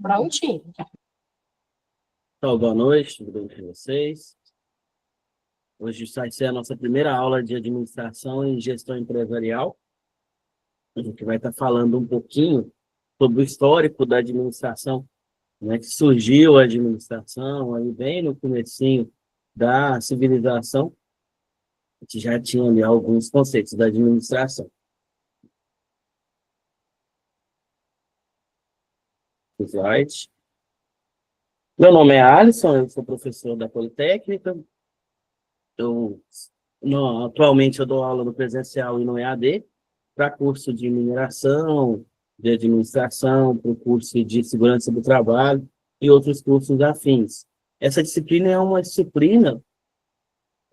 Prontinho. Então, boa noite, tudo bem com vocês? Hoje vai ser a nossa primeira aula de administração e gestão empresarial. A gente vai estar falando um pouquinho sobre o histórico da administração, né, que surgiu a administração aí bem no comecinho da civilização. A gente já tinha ali alguns conceitos da administração. Slide. Meu nome é Alisson, eu sou professor da Politécnica. Atualmente eu dou aula no presencial e no EAD, para curso de mineração, de administração, para o curso de segurança do trabalho e outros cursos afins. Essa disciplina é uma disciplina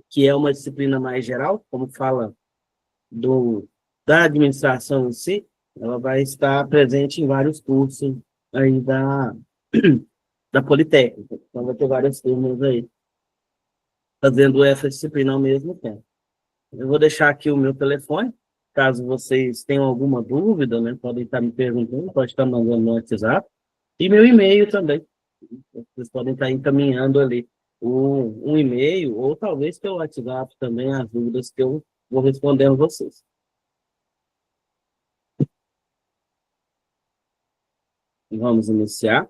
que é uma disciplina mais geral, como fala da administração em si, ela vai estar presente em vários cursos aí da Politécnica. Então, vai ter várias turmas aí fazendo essa disciplina ao mesmo tempo. Eu vou deixar aqui o meu telefone, caso vocês tenham alguma dúvida, né, podem estar me perguntando, pode estar mandando no WhatsApp, e meu e-mail também. Vocês podem estar encaminhando ali um e-mail, ou talvez pelo WhatsApp também, as dúvidas que eu vou respondendo a vocês. Vamos iniciar.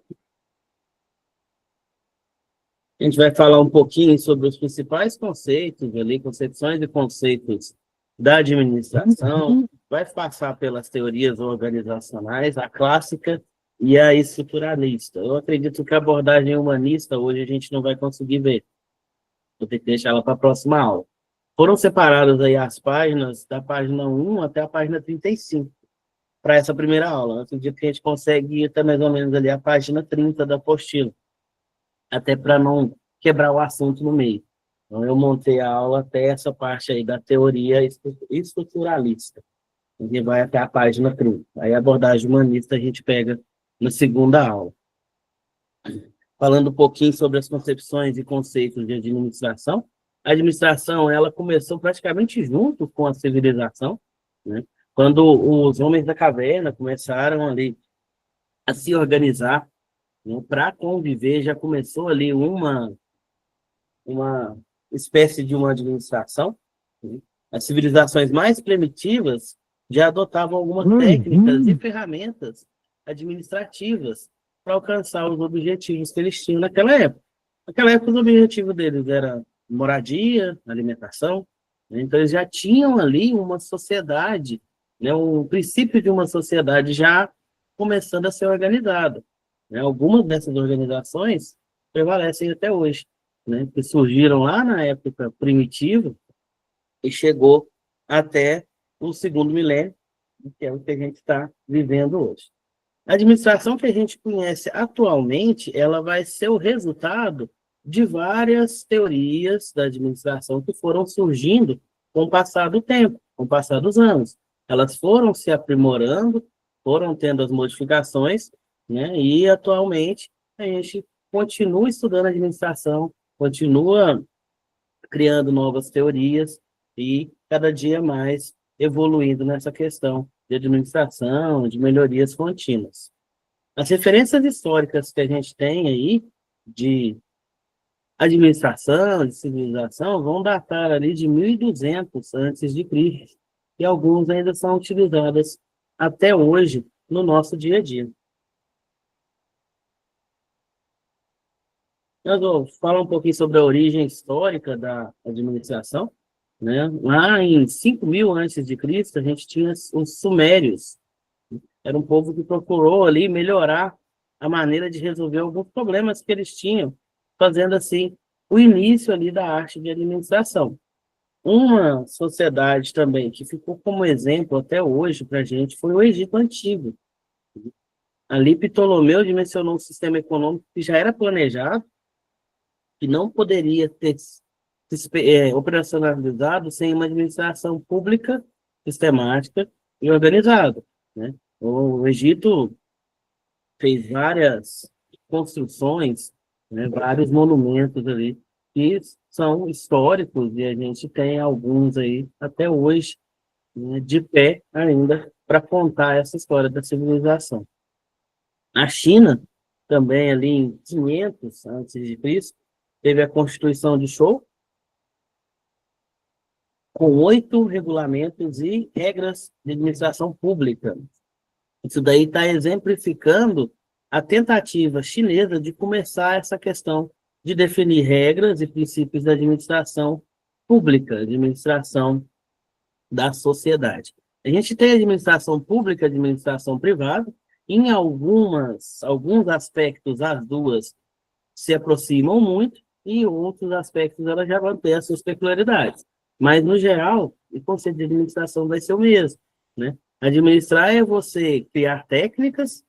A gente vai falar um pouquinho sobre os principais conceitos ali, concepções e conceitos da administração, vai passar pelas teorias organizacionais, a clássica e a estruturalista. Eu acredito que a abordagem humanista hoje a gente não vai conseguir ver. Vou ter que deixar ela para a próxima aula. Foram separadas aí as páginas, da página 1 até a página 35, para essa primeira aula. Eu acredito que a gente consegue ir até mais ou menos ali a página 30 da apostila, até para não quebrar o assunto no meio. Então, eu montei a aula até essa parte aí da teoria estruturalista, que vai até a página 30. Aí a abordagem humanista a gente pega na segunda aula. Falando um pouquinho sobre as concepções e conceitos de administração, a administração ela começou praticamente junto com a civilização, né? Quando os homens da caverna começaram ali a se organizar, né, para conviver, já começou ali uma espécie de uma administração, né? As civilizações mais primitivas já adotavam algumas técnicas e ferramentas administrativas para alcançar os objetivos que eles tinham naquela época. Naquela época, os objetivos deles eram moradia, alimentação, né? Então, eles já tinham ali uma sociedade, né, um princípio de uma sociedade já começando a ser organizada, né? Algumas dessas organizações prevalecem até hoje, né, que surgiram lá na época primitiva e chegou até o segundo milênio, que é o que a gente está vivendo hoje. A administração que a gente conhece atualmente, ela vai ser o resultado de várias teorias da administração que foram surgindo com o passar do tempo, com o passar dos anos. Elas foram se aprimorando, foram tendo as modificações, né, e atualmente a gente continua estudando administração, continua criando novas teorias e cada dia mais evoluindo nessa questão de administração, de melhorias contínuas. As referências históricas que a gente tem aí de administração, de civilização, vão datar ali de 1200 antes de Cristo, e alguns ainda são utilizadas até hoje no nosso dia a dia. Eu vou falar um pouquinho sobre a origem histórica da administração, né? Lá em 5000 antes de Cristo, a gente tinha os sumérios. Era um povo que procurou ali melhorar a maneira de resolver alguns problemas que eles tinham, fazendo assim o início ali da arte de administração. Uma sociedade também que ficou como exemplo até hoje para a gente foi o Egito Antigo. Ali Ptolomeu dimensionou um sistema econômico que já era planejado, que não poderia ter operacionalizado sem uma administração pública, sistemática e organizada, né? O Egito fez várias construções, né, vários monumentos ali, que são históricos, e a gente tem alguns aí até hoje, né, de pé ainda, para contar essa história da civilização. A China também ali em 500 antes de Cristo, teve a Constituição de Show, com 8 regulamentos e regras de administração pública. Isso daí está exemplificando a tentativa chinesa de começar essa questão de definir regras e princípios da administração pública, administração da sociedade. A gente tem administração pública e administração privada. Em alguns aspectos, as duas se aproximam muito, e em outros aspectos, elas já vão ter as suas peculiaridades. Mas, no geral, o conceito de administração vai ser o mesmo, né? Administrar é você criar técnicas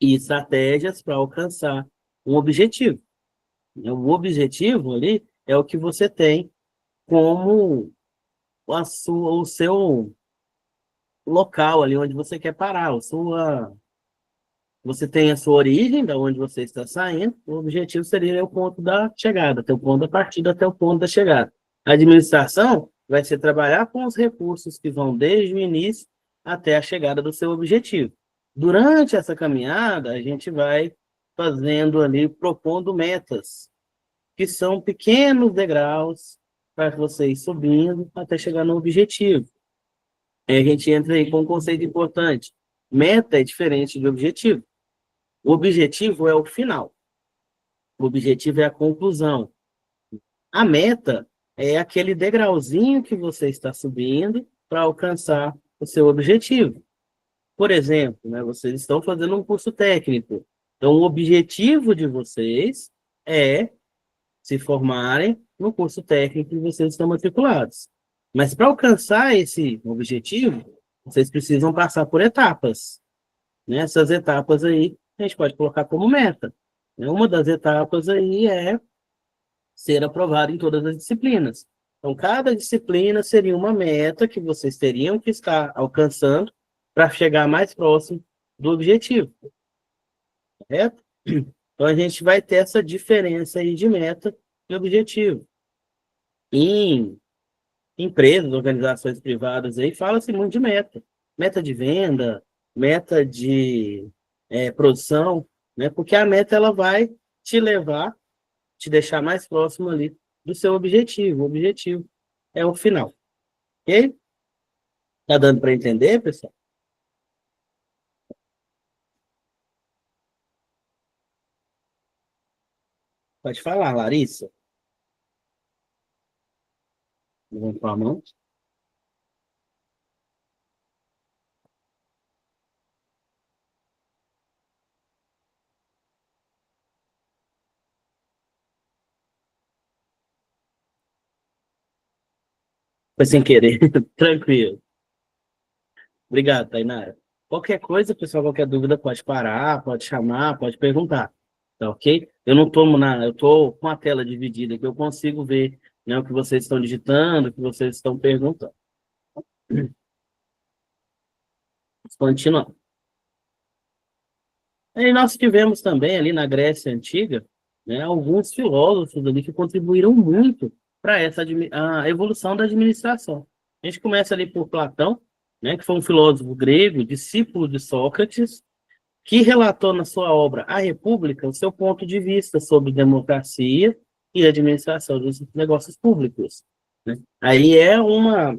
e estratégias para alcançar um objetivo. O objetivo ali é o que você tem como o seu local ali onde você quer parar, você tem a sua origem, da onde você está saindo, o objetivo seria o ponto da chegada, até o ponto da partida até o ponto da chegada. A administração vai ser trabalhar com os recursos que vão desde o início até a chegada do seu objetivo. Durante essa caminhada, a gente vai fazendo ali, propondo metas, que são pequenos degraus para você ir subindo até chegar no objetivo. Aí a gente entra aí com um conceito importante. Meta é diferente de objetivo. O objetivo é o final. O objetivo é a conclusão. A meta é aquele degrauzinho que você está subindo para alcançar o seu objetivo. Por exemplo, né, vocês estão fazendo um curso técnico. Então, o objetivo de vocês é se formarem no curso técnico que vocês estão matriculados. Mas para alcançar esse objetivo, vocês precisam passar por etapas. Né? Essas etapas aí, a gente pode colocar como meta. Uma das etapas aí é ser aprovado em todas as disciplinas. Então, cada disciplina seria uma meta que vocês teriam que estar alcançando para chegar mais próximo do objetivo. Correto? Então, a gente vai ter essa diferença aí de meta e objetivo. Em empresas, organizações privadas, aí fala-se muito de meta. Meta de venda, meta de produção, né? Porque a meta ela vai te levar, te deixar mais próximo ali do seu objetivo. O objetivo é o final. Ok? Tá dando para entender, pessoal? Pode falar, Larissa. Vamos com a mão. Foi sem querer. Tranquilo. Obrigado, Tainara. Qualquer coisa, pessoal, qualquer dúvida pode parar, pode chamar, pode perguntar. Tá ok? Eu não tomo nada, eu estou com a tela dividida, que eu consigo ver, né, o que vocês estão digitando, o que vocês estão perguntando. Continuando. Aí nós tivemos também ali na Grécia Antiga, né, alguns filósofos ali que contribuíram muito para a evolução da administração. A gente começa ali por Platão, né, que foi um filósofo grego, discípulo de Sócrates, que relatou na sua obra A República o seu ponto de vista sobre democracia e administração dos negócios públicos. Né? Aí é uma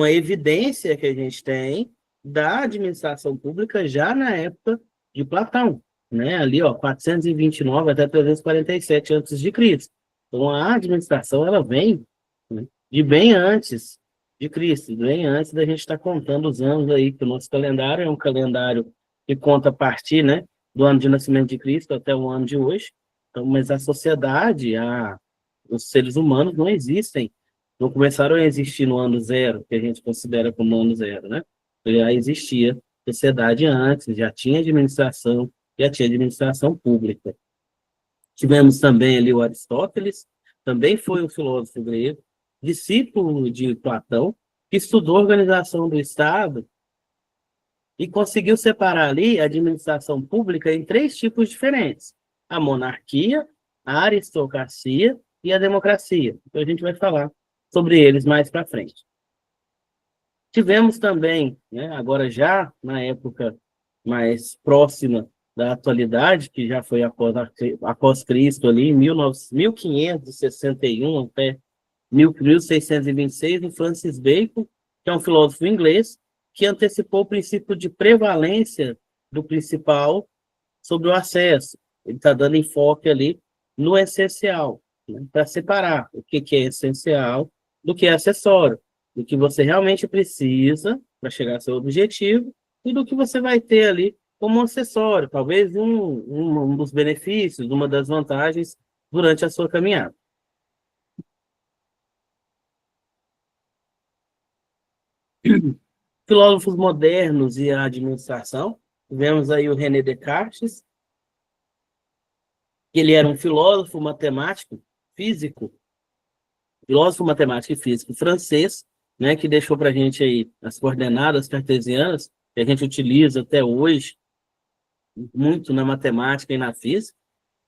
evidência que a gente tem da administração pública já na época de Platão, né? Ali, ó, 429 até 347 antes de Cristo. Então, a administração ela vem, né, de bem antes de Cristo, bem antes da gente estar contando os anos aí, que o nosso calendário é um calendário que conta a partir, né, do ano de nascimento de Cristo até o ano de hoje. Então, mas a sociedade, os seres humanos não existem, não começaram a existir no ano zero, que a gente considera como ano zero, né? Já existia sociedade antes, já tinha administração pública. Tivemos também ali o Aristóteles, também foi um filósofo grego, discípulo de Platão, que estudou a organização do Estado e conseguiu separar ali a administração pública em 3 tipos diferentes: a monarquia, a aristocracia e a democracia. Então a gente vai falar sobre eles mais para frente. Tivemos também, né, agora já na época mais próxima da atualidade, que já foi após Cristo ali, em 1561 até 1626, o Francis Bacon, que é um filósofo inglês, que antecipou o princípio de prevalência do principal sobre o acesso. Ele está dando enfoque ali no essencial, né, para separar o que é essencial do que é acessório, do que você realmente precisa para chegar ao seu objetivo e do que você vai ter ali como acessório, talvez um dos benefícios, uma das vantagens durante a sua caminhada. Filósofos modernos e a administração, tivemos aí o René Descartes, que ele era um filósofo, matemático, físico, filósofo, matemático e físico francês, né, que deixou para a gente aí as coordenadas cartesianas, que a gente utiliza até hoje muito na matemática e na física.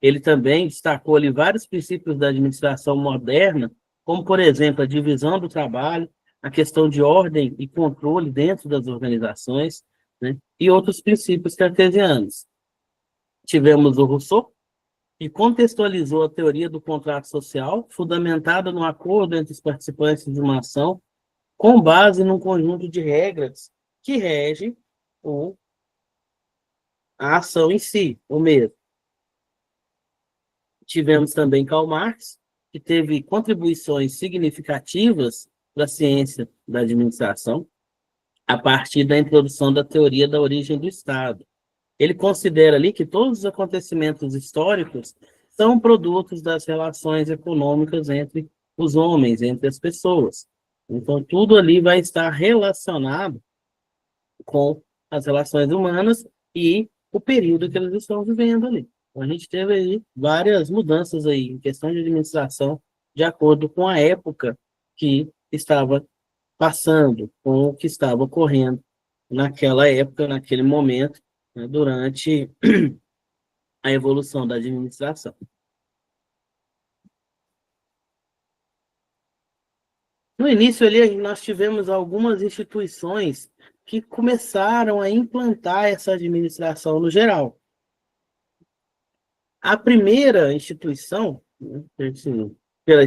Ele também destacou ali vários princípios da administração moderna, como, por exemplo, a divisão do trabalho, a questão de ordem e controle dentro das organizações, né, e outros princípios cartesianos. Tivemos o Rousseau, que contextualizou a teoria do contrato social, fundamentada no acordo entre os participantes de uma ação, com base num conjunto de regras que rege a ação em si, o mesmo. Tivemos também Karl Marx, que teve contribuições significativas para a ciência da administração, a partir da introdução da teoria da origem do Estado. Ele considera ali que todos os acontecimentos históricos são produtos das relações econômicas entre os homens, entre as pessoas. Então, tudo ali vai estar relacionado com as relações humanas e o período que eles estão vivendo ali. Então, a gente teve aí várias mudanças aí em questão de administração, de acordo com a época que estava passando, com o que estava ocorrendo naquela época, naquele momento, né, durante a evolução da administração. No início ali, nós tivemos algumas instituições que começaram a implantar essa administração no geral. A primeira instituição, né,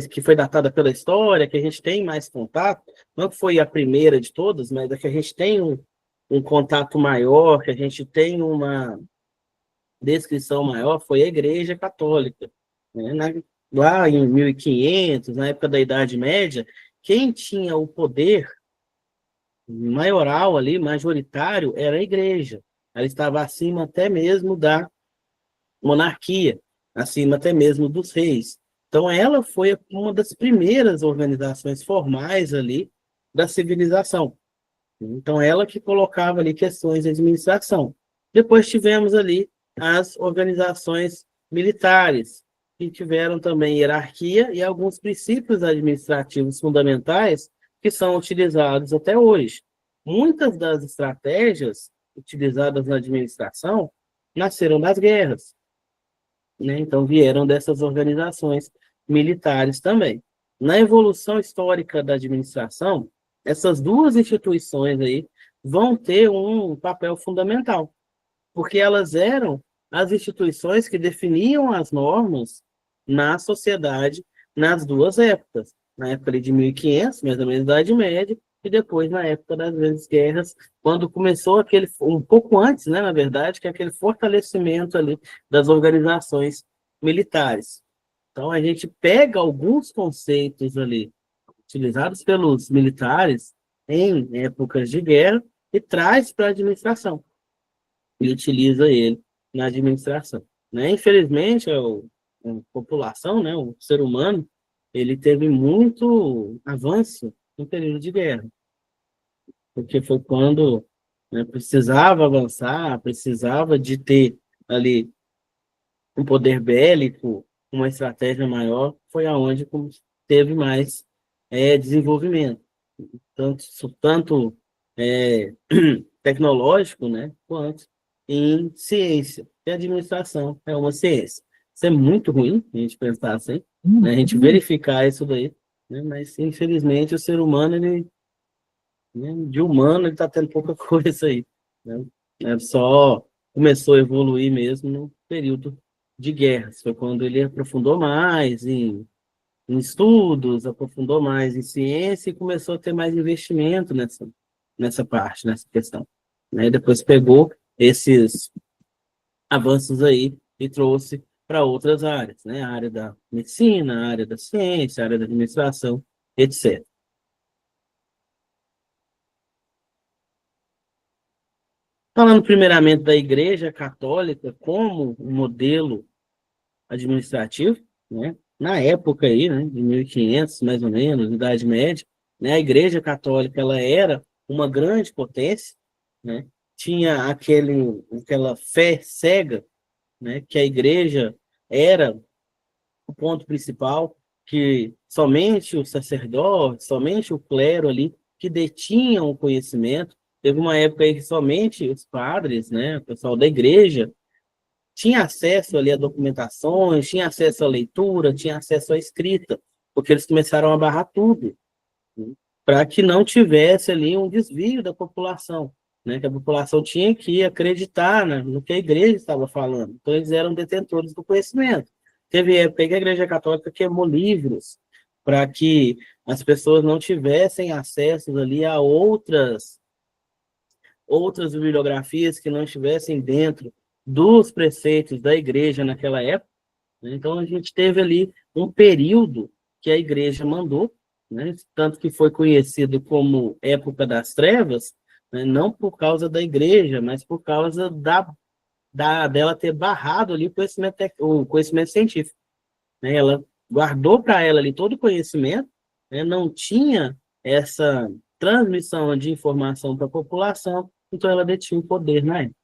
que foi datada pela história, que a gente tem mais contato, não foi a primeira de todas, mas a que a gente tem um contato maior, que a gente tem uma descrição maior, foi a Igreja Católica. Né? Lá em 1500, na época da Idade Média, quem tinha o poder maioral ali, majoritário, era a Igreja. Ela estava acima até mesmo da monarquia, acima até mesmo dos reis. Então, ela foi uma das primeiras organizações formais ali da civilização. Então, ela que colocava ali questões de administração. Depois tivemos ali as organizações militares, que tiveram também hierarquia e alguns princípios administrativos fundamentais que são utilizados até hoje. Muitas das estratégias utilizadas na administração nasceram das guerras, né? Então, vieram dessas organizações militares também. Na evolução histórica da administração, essas duas instituições aí vão ter um papel fundamental, porque elas eram as instituições que definiam as normas na sociedade nas duas épocas, na época ali de 1500, mais ou menos Idade Média, e depois na época das grandes guerras, quando começou aquele, um pouco antes, né, na verdade, que é aquele fortalecimento ali das organizações militares. Então, a gente pega alguns conceitos ali utilizados pelos militares em épocas de guerra e traz para a administração e utiliza ele na administração. Né? Infelizmente, a população, né, o ser humano, ele teve muito avanço no período de guerra, porque foi quando, né, precisava avançar, precisava de ter ali um poder bélico, uma estratégia maior, foi aonde teve mais desenvolvimento, tanto tecnológico, né, quanto em ciência. E a administração é uma ciência. Isso é muito ruim, a gente pensar assim, né, a gente verificar isso daí, né, mas infelizmente o ser humano, ele, né, de humano, ele está tendo pouca coisa aí. Né? É só começou a evoluir mesmo no período de guerras. Foi quando ele aprofundou mais em estudos, aprofundou mais em ciência e começou a ter mais investimento nessa parte, nessa questão. Né? Depois pegou esses avanços aí e trouxe para outras áreas, né? A área da medicina, a área da ciência, a área da administração, etc. Falando primeiramente da Igreja Católica como um modelo administrativo, né? Na época aí, né, de 1500, mais ou menos, Idade Média, né, a Igreja Católica ela era uma grande potência, né? Tinha aquela fé cega, né, que a Igreja era o ponto principal, que somente o sacerdote, somente o clero ali que detinham o conhecimento. Teve uma época aí que somente os padres, né, o pessoal da igreja, tinha acesso ali a documentações, tinha acesso à leitura, tinha acesso à escrita, porque eles começaram a barrar tudo, né, para que não tivesse ali um desvio da população, né, que a população tinha que acreditar, né, no que a igreja estava falando. Então, eles eram detentores do conhecimento. Teve época que a Igreja Católica queimou livros para que as pessoas não tivessem acesso ali a outras bibliografias que não estivessem dentro dos preceitos da igreja naquela época, né? Então, a gente teve ali um período que a igreja mandou, né? Tanto que foi conhecido como época das trevas, né? Não por causa da igreja, mas por causa dela ter barrado ali o conhecimento científico, né? Ela guardou para ela ali todo o conhecimento, né? Não tinha essa transmissão de informação para a população, então ela detinha o poder na época.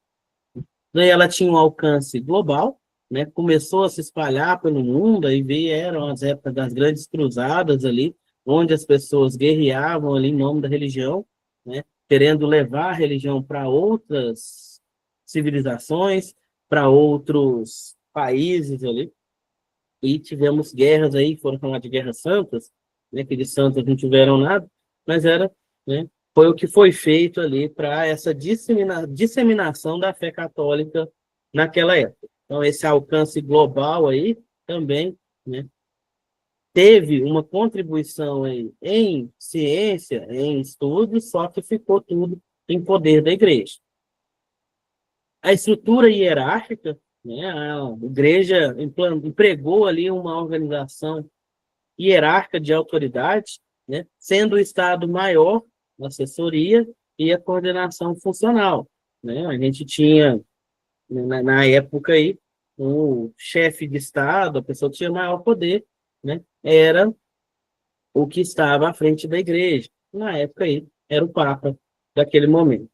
Daí ela tinha um alcance global, né? Começou a se espalhar pelo mundo, aí vieram as épocas das grandes cruzadas ali, onde as pessoas guerreavam ali em nome da religião, né? Querendo levar a religião para outras civilizações, para outros países ali, e tivemos guerras aí, foram chamadas de guerras santas, né? Que de santas não tiveram nada, mas era, né? Foi o que foi feito ali para essa disseminação da fé católica naquela época. Então, esse alcance global aí também, né, teve uma contribuição aí em ciência, em estudos, só que ficou tudo em poder da igreja. A estrutura hierárquica, né, a igreja empregou ali uma organização hierárquica de autoridade, né, sendo o Estado maior, a assessoria e a coordenação funcional. Né? A gente tinha, na época aí, o chefe de Estado, a pessoa que tinha maior poder, né, era o que estava à frente da igreja. Na época aí, era o Papa daquele momento.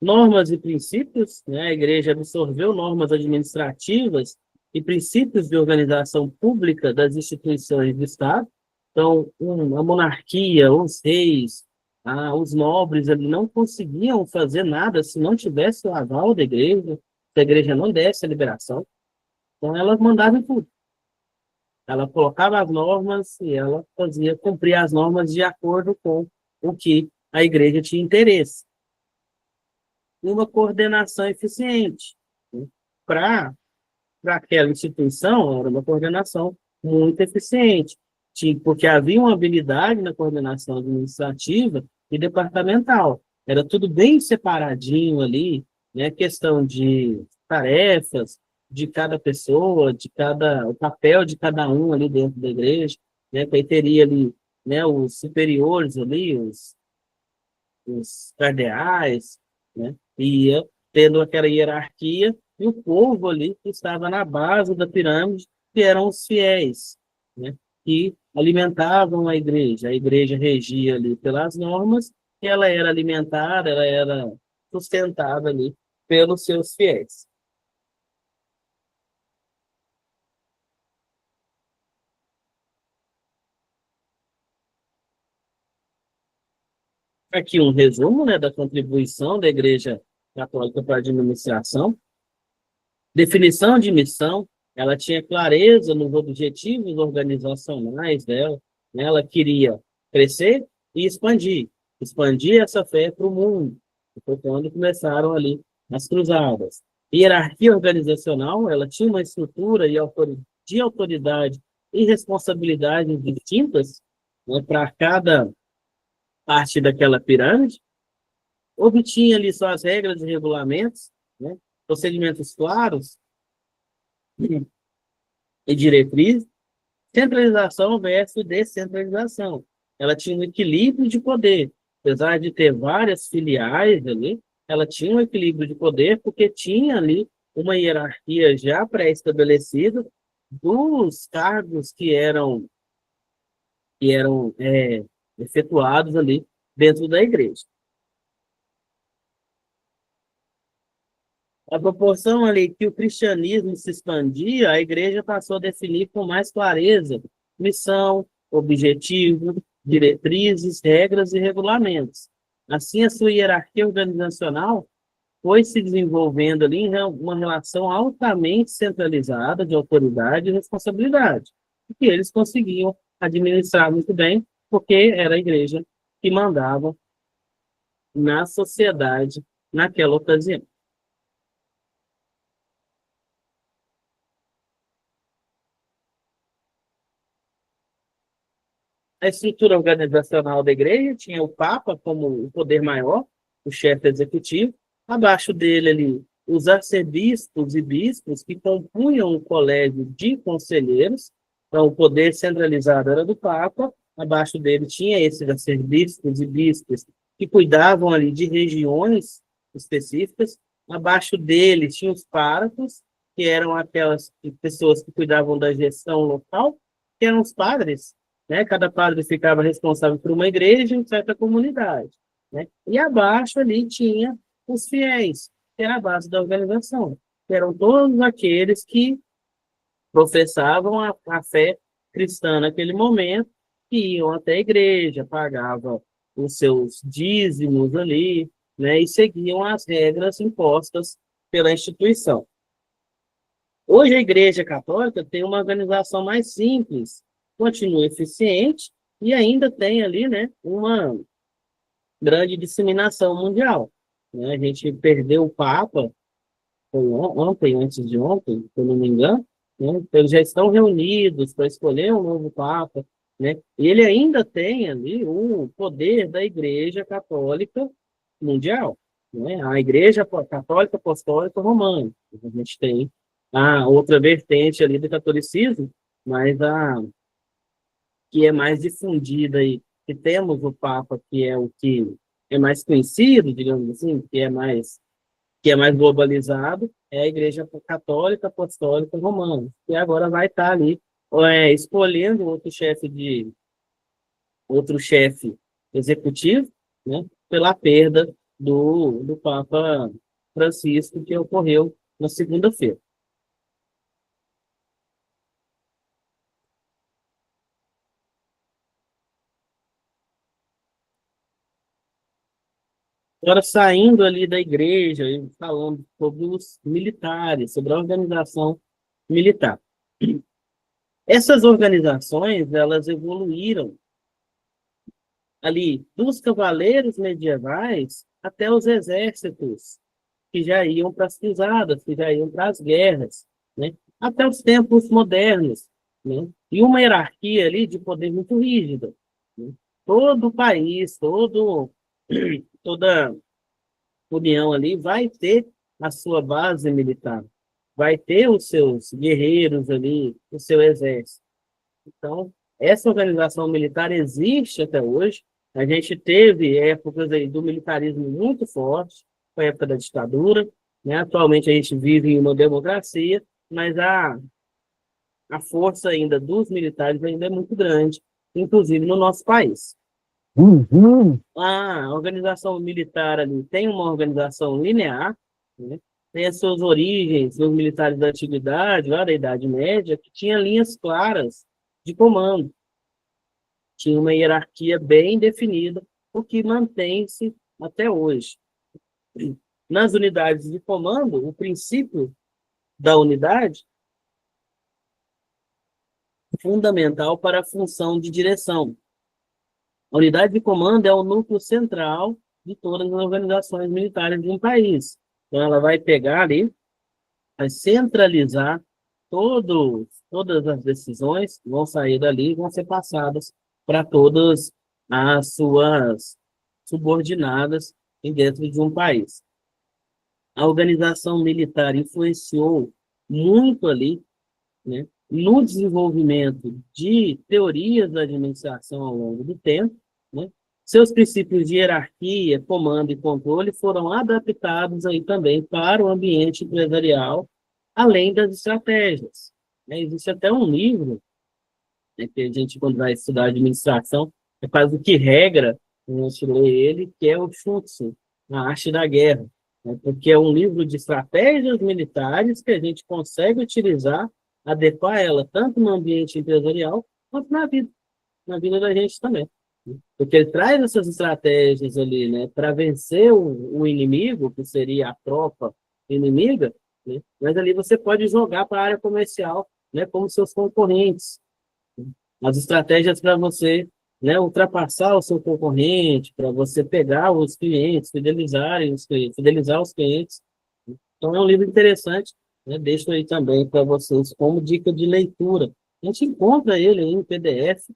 Normas e princípios, né? A igreja absorveu normas administrativas e princípios de organização pública das instituições do Estado. Então, a monarquia, os reis, os nobres ali não conseguiam fazer nada se não tivesse o aval da igreja, se a igreja não desse a liberação. Então, ela mandava em tudo. Ela colocava as normas e ela fazia cumprir as normas de acordo com o que a igreja tinha interesse. Uma coordenação eficiente, né? Para aquela instituição, era uma coordenação muito eficiente, porque havia uma habilidade na coordenação administrativa e departamental. Era tudo bem separadinho ali, né? Questão de tarefas de cada pessoa, o papel de cada um ali dentro da igreja, né? Que aí teria ali, né, os superiores ali, os cardeais, né? E ia tendo aquela hierarquia, e o povo ali que estava na base da pirâmide, que eram os fiéis, né? Que alimentavam a igreja regia ali pelas normas, e ela era alimentada, ela era sustentada ali pelos seus fiéis. Aqui um resumo, né, da contribuição da Igreja Católica para a administração. Definição de missão, ela tinha clareza nos objetivos organizacionais dela, né? Ela queria crescer e expandir essa fé para o mundo. Foi quando começaram ali as cruzadas. hierarquia organizacional, ela tinha uma estrutura de autoridade e responsabilidades distintas, né, para cada parte daquela pirâmide, obtinha ali suas regras e regulamentos, né, procedimentos claros e diretrizes, centralização versus descentralização. Ela tinha um equilíbrio de poder, apesar de ter várias filiais ali, ela tinha um equilíbrio de poder porque tinha ali uma hierarquia já pré-estabelecida dos cargos que eram efetuados ali dentro da igreja. A proporção ali que o cristianismo se expandia, a igreja passou a definir com mais clareza missão, objetivo, diretrizes, regras e regulamentos. Assim, a sua hierarquia organizacional foi se desenvolvendo ali em uma relação altamente centralizada de autoridade e responsabilidade, que eles conseguiam administrar muito bem, porque era a igreja que mandava na sociedade naquela ocasião. A estrutura organizacional da igreja tinha o Papa como o poder maior, o chefe executivo, abaixo dele ali os arcebispos e bispos que compunham o colégio de conselheiros, então o poder centralizado era do Papa, abaixo dele tinha esses arcebispos e bispos que cuidavam ali de regiões específicas, abaixo dele tinha os párocos, que eram aquelas pessoas que cuidavam da gestão local, que eram os padres, né? Cada padre ficava responsável por uma igreja em certa comunidade, né? E abaixo ali tinha os fiéis, que era a base da organização, que eram todos aqueles que professavam a fé cristã naquele momento, que iam até a igreja, pagavam os seus dízimos ali, né? E seguiam as regras impostas pela instituição. Hoje a Igreja Católica tem uma organização mais simples, continua eficiente e ainda tem ali, né, uma grande disseminação mundial, né? A gente perdeu o Papa foi ontem, antes de ontem, se eu não me engano, né? Então, eles já estão reunidos para escolher um novo Papa, né? E ele ainda tem ali o poder da Igreja Católica Mundial, né? A Igreja Católica Apostólica Romana. A gente tem a outra vertente ali do catolicismo, mas a que é mais difundida aí, que temos o Papa, que é o que é mais conhecido, digamos assim, que é mais globalizado, é a Igreja Católica Apostólica Romana, que agora vai estar ali escolhendo outro chefe executivo, né, pela perda do Papa Francisco, que ocorreu na segunda-feira. Agora, saindo ali da igreja e falando sobre os militares, sobre a organização militar. Essas organizações, elas evoluíram ali dos cavaleiros medievais até os exércitos que já iam para as cruzadas, que já iam para as guerras, né? Até os tempos modernos, né? E uma hierarquia ali de poder muito rígida, né? Todo o país, toda união ali vai ter a sua base militar, vai ter os seus guerreiros ali, o seu exército. Então, essa organização militar existe até hoje. A gente teve épocas aí do militarismo muito forte, foi a época da ditadura, né? Atualmente a gente vive em uma democracia, mas a força ainda dos militares ainda é muito grande, inclusive no nosso país. Uhum. A organização militar ali tem uma organização linear, né? Tem as suas origens, os militares da antiguidade, lá da Idade Média, que tinha linhas claras de comando, tinha uma hierarquia bem definida, o que mantém-se até hoje. Nas unidades de comando, o princípio da unidade é fundamental para a função de direção. A unidade de comando é o núcleo central de todas as organizações militares de um país. Então, ela vai pegar ali vai centralizar todas as decisões que vão sair dali e vão ser passadas para todas as suas subordinadas dentro de um país. A organização militar influenciou muito ali, né, no desenvolvimento de teorias da administração ao longo do tempo, né? Seus princípios de hierarquia, comando e controle foram adaptados aí também para o ambiente empresarial, além das estratégias, né? Existe até um livro, né, que a gente, quando vai estudar administração, é quase que regra, a gente lê ele, que é o Sun Tzu, A Arte da Guerra, né? Porque é um livro de estratégias militares que a gente consegue utilizar, adequar ela tanto no ambiente empresarial quanto na vida da gente também. Porque ele traz essas estratégias ali, né, para vencer o inimigo, que seria a tropa inimiga, né, mas ali você pode jogar para a área comercial, né, como seus concorrentes. As estratégias para você, né, ultrapassar o seu concorrente, para você pegar os clientes, fidelizar os clientes. Então, é um livro interessante, né? Deixo aí também para vocês como dica de leitura. A gente encontra ele aí em PDF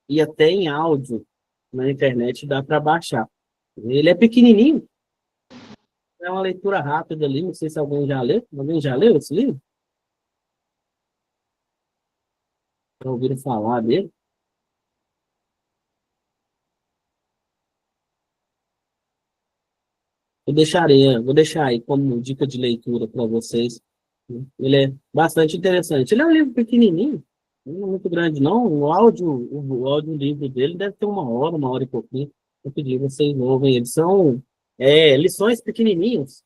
e até em áudio na internet, dá para baixar. Ele é pequenininho, é uma leitura rápida ali, não sei se alguém já leu. Alguém já leu esse livro? Já ouviram falar dele? Vou deixar aí como dica de leitura para vocês. Ele é bastante interessante. Ele é um livro pequenininho, não é muito grande, não. O áudio livro dele deve ter uma hora e pouquinho. Eu pedi vocês ouvem. Eles são lições pequenininhas,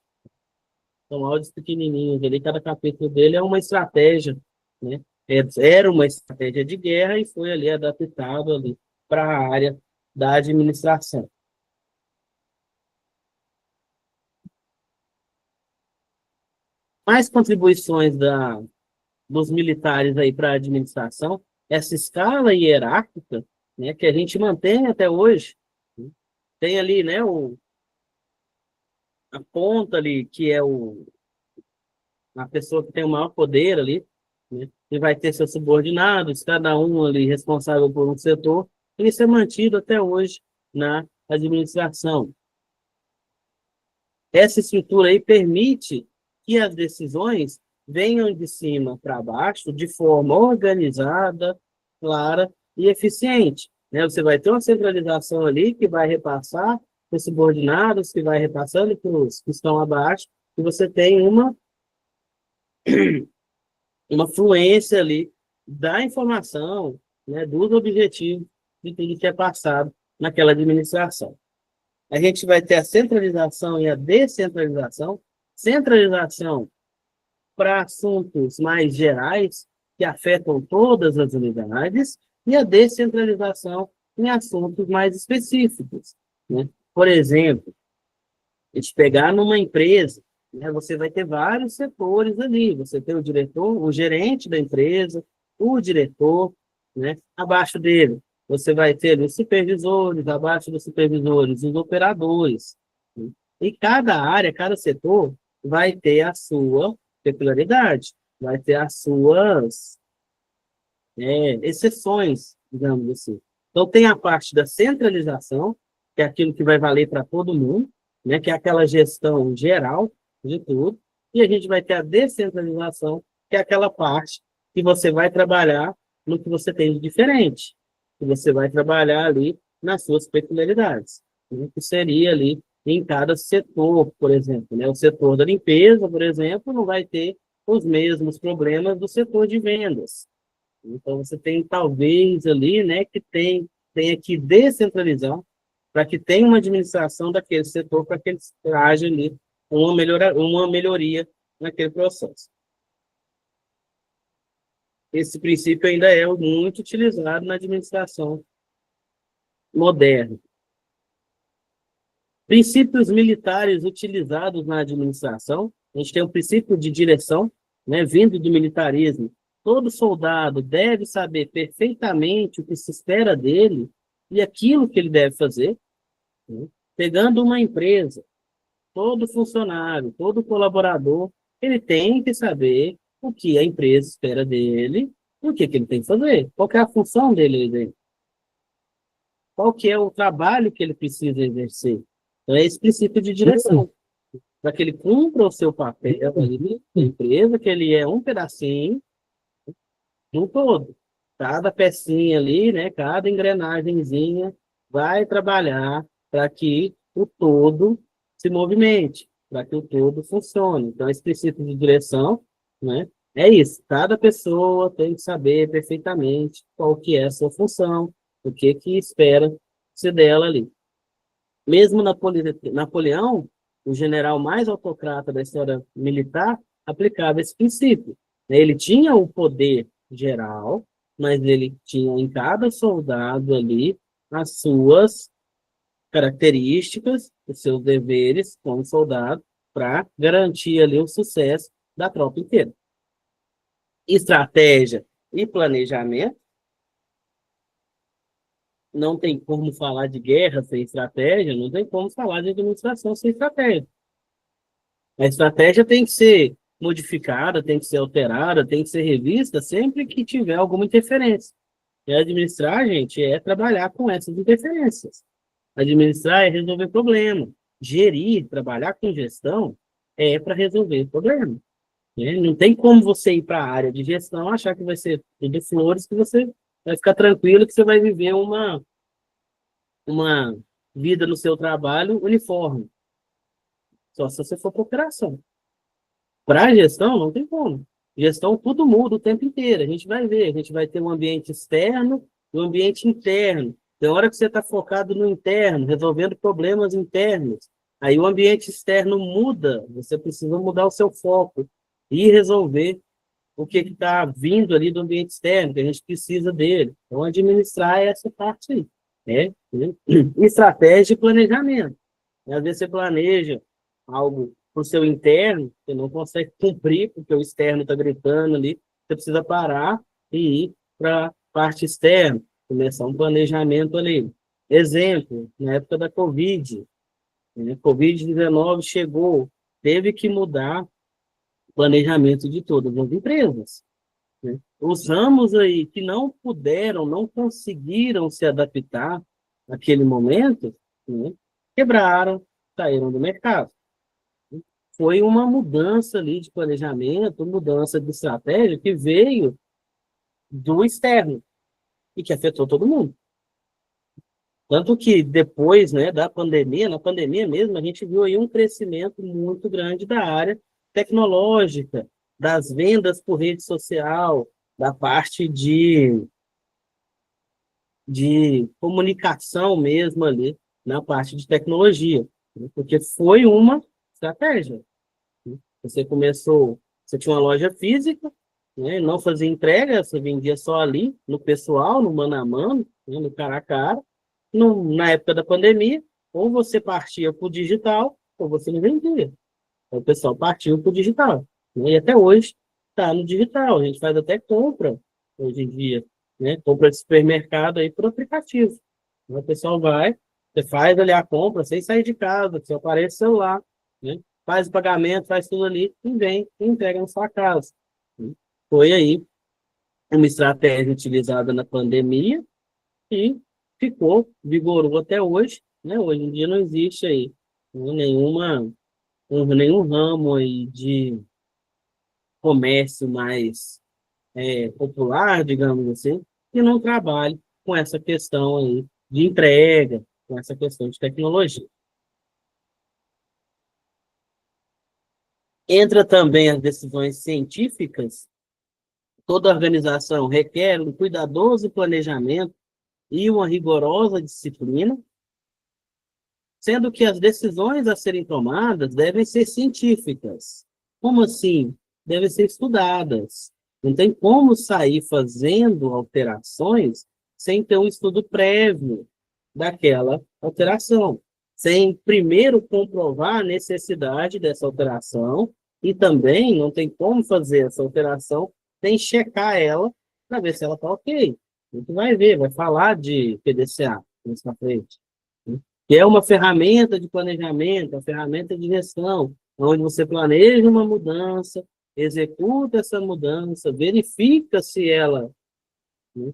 são áudios pequenininhos. Ali, cada capítulo dele é uma estratégia, né? Era uma estratégia de guerra e foi ali adaptado ali para a área da administração. Mais contribuições dos militares aí para a administração, essa escala hierárquica, né, que a gente mantém até hoje. Tem ali, né, a ponta ali, que é a pessoa que tem o maior poder ali, né, e vai ter seus subordinados, cada um ali responsável por um setor, e isso é mantido até hoje na administração. Essa estrutura aí permite que as decisões venham de cima para baixo de forma organizada, clara e eficiente, né? Você vai ter uma centralização ali que vai repassar para os subordinados, que vai repassando para os que estão abaixo, e você tem uma fluência ali da informação, né, dos objetivos de tudo que é passado naquela administração. A gente vai ter a centralização e a descentralização. Centralização para assuntos mais gerais, que afetam todas as unidades, e a descentralização em assuntos mais específicos, né? Por exemplo, a gente pegar numa empresa, né, você vai ter vários setores ali. Você tem o diretor, o gerente da empresa, o diretor, né? Abaixo dele, você vai ter os supervisores, abaixo dos supervisores, os operadores, né? E cada área, cada setor vai ter a sua peculiaridade, vai ter as suas exceções, digamos assim. Então, tem a parte da centralização, que é aquilo que vai valer para todo mundo, né, que é aquela gestão geral de tudo, e a gente vai ter a descentralização, que é aquela parte que você vai trabalhar no que você tem de diferente, que você vai trabalhar ali nas suas peculiaridades, né, que seria ali em cada setor, por exemplo, né? O setor da limpeza, por exemplo, não vai ter os mesmos problemas do setor de vendas. Então, você tem, talvez, ali, né, que tenha que descentralizar para que tenha uma administração daquele setor, para que haja ali uma melhoria naquele processo. Esse princípio ainda é muito utilizado na administração moderna. Princípios militares utilizados na administração. A gente tem o princípio de direção, né, vindo do militarismo. Todo soldado deve saber perfeitamente o que se espera dele e aquilo que ele deve fazer, né? Pegando uma empresa, todo funcionário, todo colaborador ele tem que saber o que a empresa espera dele, o que ele tem que fazer, qual que é a função dele ali dentro, qual que é o trabalho que ele precisa exercer. Então, é esse princípio de direção, para que ele cumpra o seu papel ali na empresa, que ele é um pedacinho do todo. Cada pecinha ali, né, cada engrenagemzinha vai trabalhar para que o todo se movimente, para que o todo funcione. Então, esse princípio de direção, né, é isso. Cada pessoa tem que saber perfeitamente qual que é a sua função, o que que espera ser dela ali. Mesmo Napoleão, o general mais autocrata da história militar, aplicava esse princípio. Ele tinha o poder geral, mas ele tinha em cada soldado ali as suas características, os seus deveres como soldado, para garantir ali o sucesso da tropa inteira. Estratégia e planejamento. Não tem como falar de guerra sem estratégia, não tem como falar de administração sem estratégia. A estratégia tem que ser modificada, tem que ser alterada, tem que ser revista sempre que tiver alguma interferência. E administrar, gente, é trabalhar com essas interferências. Administrar é resolver problema. Gerir, trabalhar com gestão, é para resolver problema. Né? Não tem como você ir para a área de gestão achar que vai ser tudo flores, que você vai ficar tranquilo, que você vai viver uma vida no seu trabalho uniforme. Só se você for para operação. Para a gestão, não tem como. Gestão, tudo muda o tempo inteiro. A gente vai ver, a gente vai ter um ambiente externo e um ambiente interno. Tem hora que você está focado no interno, resolvendo problemas internos. Aí o ambiente externo muda, você precisa mudar o seu foco e resolver o que está vindo ali do ambiente externo, que a gente precisa dele. Então, administrar essa parte aí. Né? Estratégia e planejamento. Às vezes você planeja algo para o seu interno, você não consegue cumprir, porque o externo está gritando ali, você precisa parar e ir para a parte externa, começar um planejamento ali. Exemplo, na época da Covid, né? Covid-19 chegou, teve que mudar o planejamento de todas as empresas. Né? Os ramos aí que não puderam, não conseguiram se adaptar naquele momento, né? Quebraram, saíram do mercado. Foi uma mudança ali de planejamento, mudança de estratégia que veio do externo e que afetou todo mundo. Tanto que depois, né, da pandemia, na pandemia mesmo, a gente viu aí um crescimento muito grande da área tecnológica, das vendas por rede social, da parte de comunicação mesmo ali, na parte de tecnologia, né, porque foi uma estratégia. Você começou, você tinha uma loja física, né, não fazia entrega, você vendia só ali, no pessoal, no mano a mano, né, no cara a cara. Na época da pandemia, ou você partia para o digital, ou você não vendia. Então, o pessoal partiu para o digital. Né, e até hoje está no digital. A gente faz até compra, hoje em dia, né, compra de supermercado aí por aplicativo. Então, o pessoal vai, você faz ali a compra sem sair de casa, com seu aparelho celular, né? Faz o pagamento, faz tudo ali e vem e entrega na sua casa. Foi aí uma estratégia utilizada na pandemia e vigorou até hoje. Né? Hoje em dia não existe aí, né, nenhum ramo aí de comércio mais popular, digamos assim, que não trabalhe com essa questão aí de entrega, com essa questão de tecnologia. Entra também as decisões científicas. Toda organização requer um cuidadoso planejamento e uma rigorosa disciplina, sendo que as decisões a serem tomadas devem ser científicas. Como assim? Devem ser estudadas. Não tem como sair fazendo alterações sem ter um estudo prévio daquela alteração, sem primeiro comprovar a necessidade dessa alteração, e também não tem como fazer essa alteração sem checar ela para ver se ela está ok. A gente vai ver, vai falar de PDCA mais para frente, né? Que é uma ferramenta de planejamento, uma ferramenta de gestão, onde você planeja uma mudança, executa essa mudança, verifica se ela, né,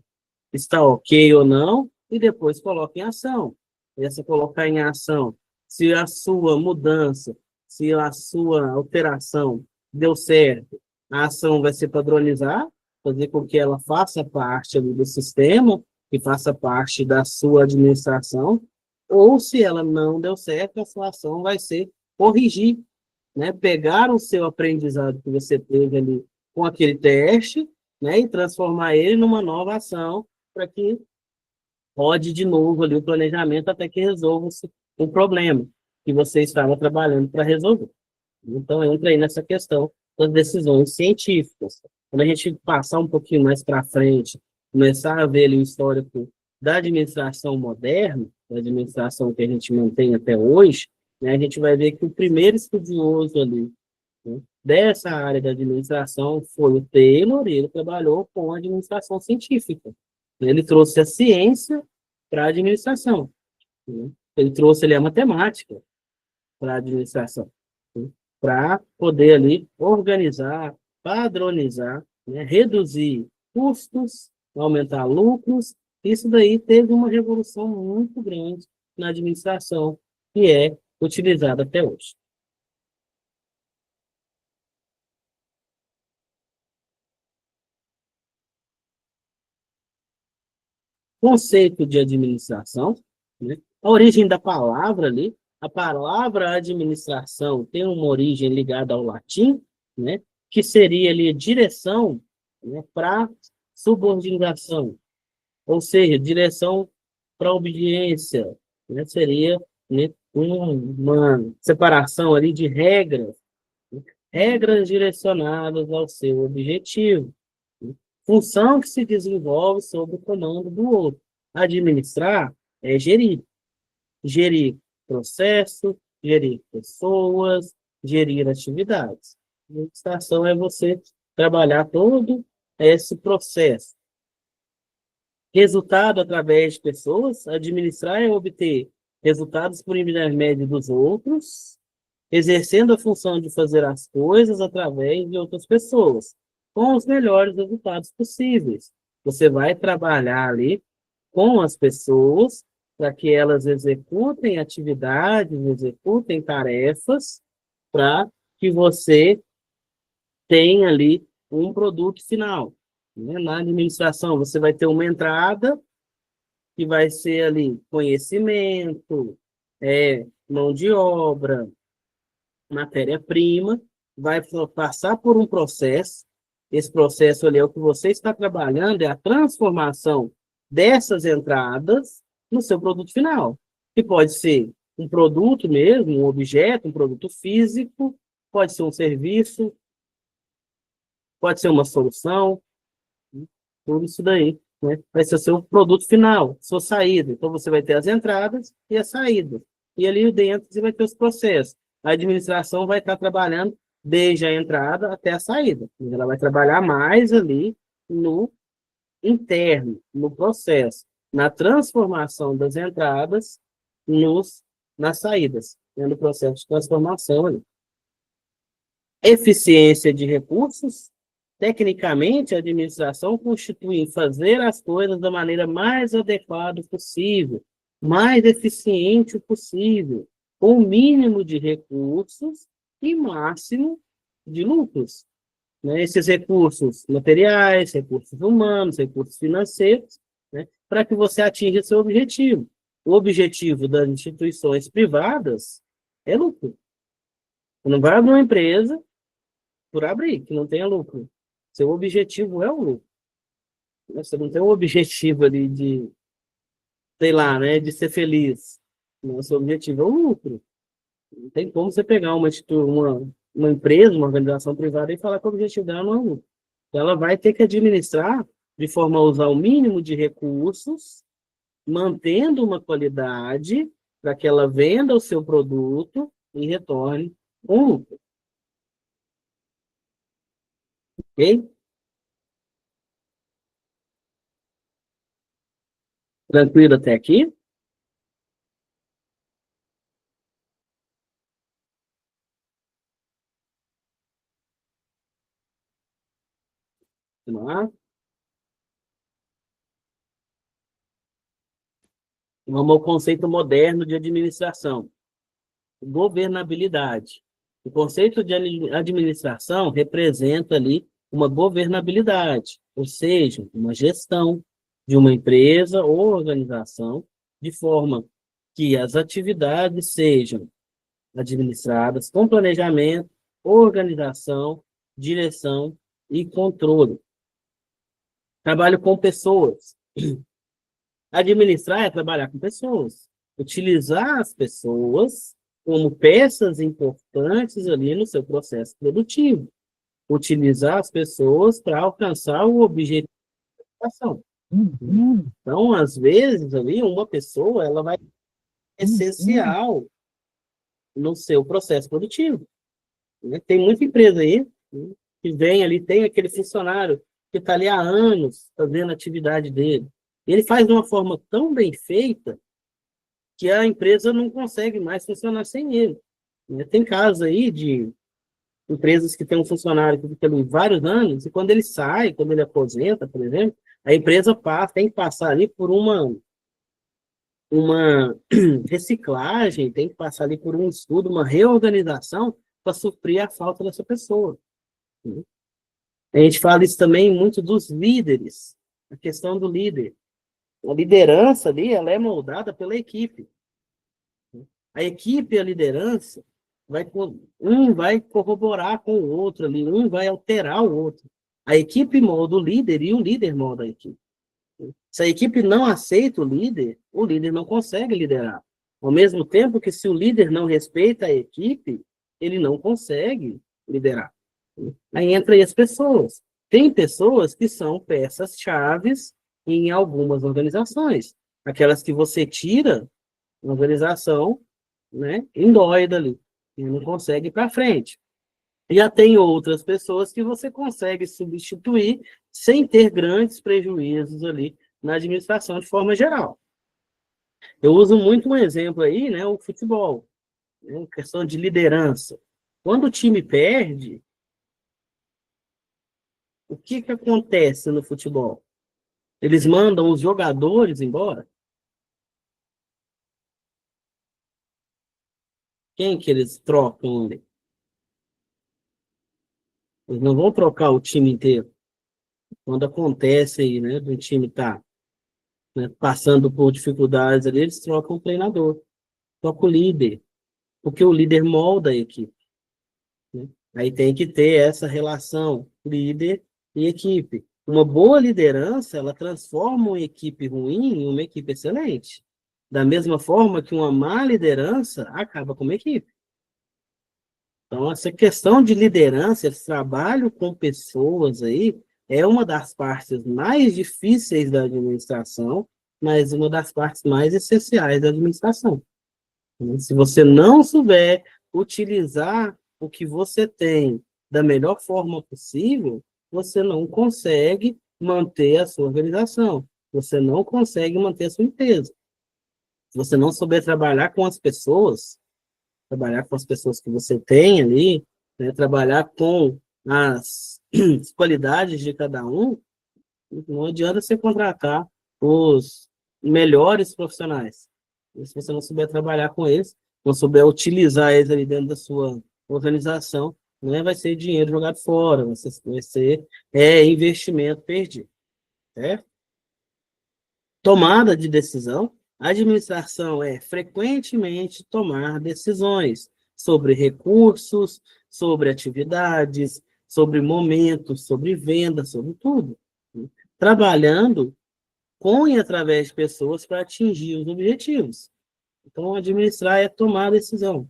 está ok ou não, e depois coloca em ação. Essa colocar em ação, se a sua mudança, se a sua alteração deu certo, a ação vai se padronizar, fazer com que ela faça parte ali do sistema, que faça parte da sua administração, ou se ela não deu certo, a sua ação vai ser corrigir, né? Pegar o seu aprendizado que você teve ali com aquele teste, né? E transformar ele numa nova ação para que rode de novo ali o planejamento até que resolva-se o problema que você estava trabalhando para resolver. Então, entra aí nessa questão das decisões científicas. Quando a gente passar um pouquinho mais para frente, começar a ver ali o histórico da administração moderna, da administração que a gente mantém até hoje, né, a gente vai ver que o primeiro estudioso ali, né, dessa área da administração foi o Taylor, e ele trabalhou com a administração científica. Ele trouxe a ciência para a administração, né? Ele trouxe ali a matemática para a administração, né? Para poder ali organizar, padronizar, né? Reduzir custos, aumentar lucros. Isso daí teve uma revolução muito grande na administração, que é utilizada até hoje. Conceito de administração, né? A origem da palavra ali, a palavra administração tem uma origem ligada ao latim, né? Que seria ali direção, né, para subordinação, ou seja, direção para obediência, né? Seria, né, uma separação ali de regras, né? Regras direcionadas ao seu objetivo, né? Função que se desenvolve sob o comando do outro. Administrar é gerir. Gerir processo, gerir pessoas, gerir atividades. Administração é você trabalhar todo esse processo. Resultado através de pessoas, administrar é obter resultados por intermédio dos outros, exercendo a função de fazer as coisas através de outras pessoas, com os melhores resultados possíveis. Você vai trabalhar ali com as pessoas para que elas executem atividades, executem tarefas, para que você tenha ali um produto final, né? Na administração, você vai ter uma entrada que vai ser ali conhecimento, mão de obra, matéria-prima, vai passar por um processo. Esse processo ali é o que você está trabalhando, é a transformação dessas entradas no seu produto final, que pode ser um produto mesmo, um objeto, um produto físico, pode ser um serviço, pode ser uma solução, tudo isso daí, né? Vai ser o seu produto final, sua saída. Então, você vai ter as entradas e as saídas. E ali dentro você vai ter os processos. A administração vai estar trabalhando desde a entrada até a saída. Ela vai trabalhar mais ali no interno, no processo, na transformação das entradas nas saídas, né? No processo de transformação ali. Eficiência de recursos. Tecnicamente, a administração constitui fazer as coisas da maneira mais adequada possível, mais eficiente possível, com o mínimo de recursos e máximo de lucros, né? Esses recursos materiais, recursos humanos, recursos financeiros, né? Para que você atinja seu objetivo. O objetivo das instituições privadas é lucro. Você não vai abrir uma empresa por abrir, que não tenha lucro. Seu objetivo é o lucro. Você não tem um objetivo ali de, sei lá, né, de ser feliz. Não, seu objetivo é o lucro. Não tem como você pegar uma empresa, uma organização privada e falar que o objetivo dela não é o lucro. Então, ela vai ter que administrar de forma a usar o mínimo de recursos, mantendo uma qualidade para que ela venda o seu produto e retorne um lucro. Ok? Tranquilo até aqui? Vamos lá. Vamos ao conceito moderno de administração. Governabilidade. O conceito de administração representa ali uma governabilidade, ou seja, uma gestão de uma empresa ou organização de forma que as atividades sejam administradas com planejamento, organização, direção e controle. Trabalho com pessoas. Administrar é trabalhar com pessoas. Utilizar as pessoas como peças importantes ali no seu processo produtivo. Utilizar as pessoas para alcançar o objetivo da ação. Então, às vezes, ali, uma pessoa ela vai ser essencial no seu processo produtivo. Né? Tem muita empresa aí, né, que vem ali, tem aquele funcionário que está ali há anos fazendo a atividade dele. E ele faz de uma forma tão bem feita que a empresa não consegue mais funcionar sem ele. Né? Tem casos aí de empresas que têm um funcionário que fica ali vários anos, e quando ele sai, quando ele aposenta, por exemplo, a empresa tem que passar ali por uma reciclagem, tem que passar ali por um estudo, uma reorganização para suprir a falta dessa pessoa. Né? A gente fala isso também muito dos líderes, a questão do líder. A liderança ali, ela é moldada pela equipe. A equipe e a liderança, um vai corroborar com o outro ali, um vai alterar o outro. A equipe molda o líder e o líder molda a equipe. Se a equipe não aceita o líder não consegue liderar. Ao mesmo tempo que se o líder não respeita a equipe, ele não consegue liderar. Aí entra aí as pessoas. Tem pessoas que são peças-chaves em algumas organizações. Aquelas que você tira uma organização, né, endóida ali, e não consegue ir para frente. Já tem outras pessoas que você consegue substituir sem ter grandes prejuízos ali na administração de forma geral. Eu uso muito um exemplo aí, né, o futebol, né, questão de liderança. Quando o time perde, o que acontece no futebol? Eles mandam os jogadores embora? Quem que eles trocam ali? Eles não vão trocar o time inteiro. Quando acontece aí, né, do time tá, né, passando por dificuldades ali, eles trocam o treinador, trocam o líder, porque o líder molda a equipe. Né? Aí tem que ter essa relação líder e equipe. Uma boa liderança, ela transforma uma equipe ruim em uma equipe excelente. Da mesma forma que uma má liderança acaba com uma equipe. Então, essa questão de liderança, esse trabalho com pessoas aí, é uma das partes mais difíceis da administração, mas uma das partes mais essenciais da administração. Se você não souber utilizar o que você tem da melhor forma possível, você não consegue manter a sua organização, você não consegue manter a sua empresa. Se você não souber trabalhar com as pessoas que você tem ali, né, trabalhar com as qualidades de cada um, não adianta você contratar os melhores profissionais. E se você não souber trabalhar com eles, não souber utilizar eles ali dentro da sua organização, né, vai ser dinheiro jogado fora, vai ser investimento perdido. Certo? Tomada de decisão. A administração é frequentemente tomar decisões sobre recursos, sobre atividades, sobre momentos, sobre vendas, sobre tudo. Trabalhando com e através de pessoas para atingir os objetivos. Então, administrar é tomar decisão.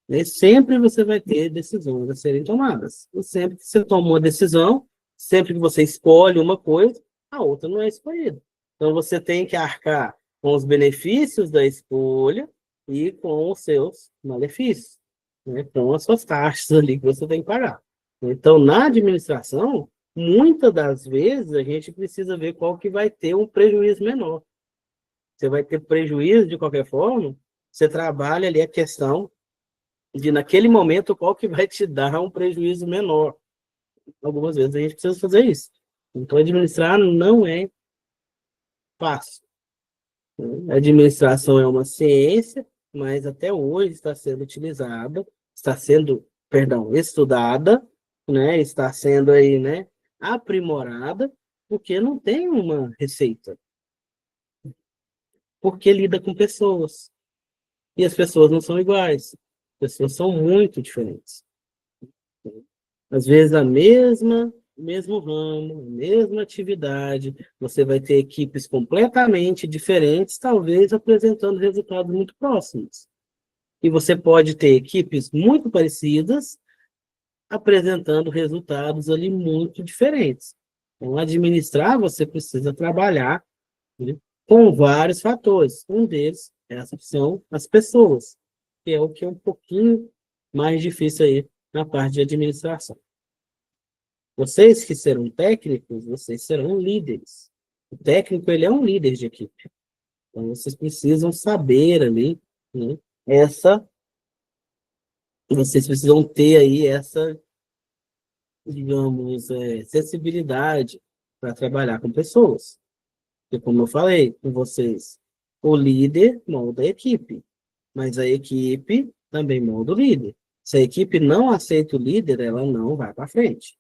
E sempre você vai ter decisões a serem tomadas. E sempre que você toma uma decisão, sempre que você escolhe uma coisa, a outra não é escolhida. Então, você tem que arcar com os benefícios da escolha e com os seus malefícios, né? Com as suas taxas ali que você tem que pagar. Então, na administração, muitas das vezes a gente precisa ver qual que vai ter um prejuízo menor. Você vai ter prejuízo de qualquer forma, você trabalha ali a questão de, naquele momento, qual que vai te dar um prejuízo menor. algumas vezes a gente precisa fazer isso. Então, administrar não é fácil, né? A administração é uma ciência, mas até hoje está sendo utilizada, está sendo, perdão, estudada, né? Está sendo aí, né, aprimorada, porque não tem uma receita, porque lida com pessoas. E as pessoas não são iguais. As pessoas são muito diferentes. Às vezes mesmo ramo, mesma atividade, você vai ter equipes completamente diferentes, talvez apresentando resultados muito próximos. E você pode ter equipes muito parecidas, apresentando resultados ali muito diferentes. Então, administrar, você precisa trabalhar, né, com vários fatores. Um deles são as pessoas, que é o que é um pouquinho mais difícil aí na parte de administração. Vocês que serão técnicos, vocês serão líderes. O técnico, ele é um líder de equipe. Então, vocês precisam saber ali, né, essa, vocês precisam ter aí essa, digamos, sensibilidade para trabalhar com pessoas. E como eu falei com vocês, o líder molda a equipe, mas a equipe também molda o líder. Se a equipe não aceita o líder, ela não vai para frente.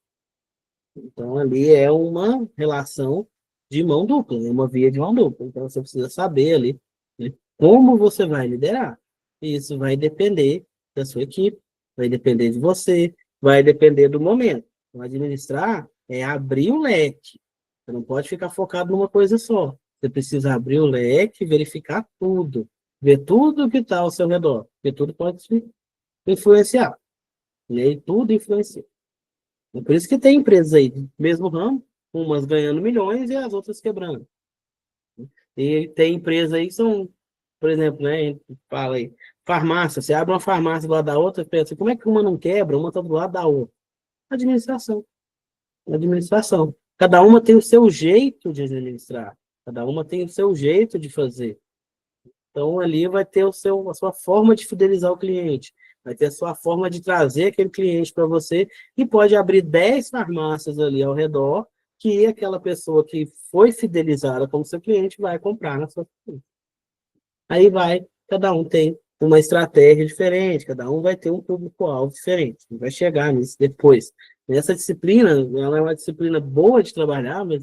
Então, ali é uma relação de mão dupla, é uma via de mão dupla. Então, você precisa saber ali, né, como você vai liderar. E isso vai depender da sua equipe, vai depender de você, vai depender do momento. Então, administrar é abrir o leque. Você não pode ficar focado numa coisa só. Você precisa abrir o leque, verificar tudo, ver tudo que está ao seu redor, porque tudo pode te influenciar, né? E tudo influencia. É por isso que tem empresas aí do mesmo ramo, umas ganhando milhões e as outras quebrando. E tem empresas aí que são, por exemplo, né, a gente fala aí, farmácia, você abre uma farmácia do lado da outra, pensa, como é que uma não quebra, uma está do lado da outra? Administração. Administração. Cada uma tem o seu jeito de administrar, cada uma tem o seu jeito de fazer. Então, ali vai ter a sua forma de fidelizar o cliente, vai ter a sua forma de trazer aquele cliente para você, e pode abrir 10 farmácias ali ao redor, que aquela pessoa que foi fidelizada como seu cliente vai comprar na sua farmácia. Aí cada um tem uma estratégia diferente, cada um vai ter um público-alvo diferente, vai chegar nisso depois. Essa disciplina, ela é uma disciplina boa de trabalhar, mas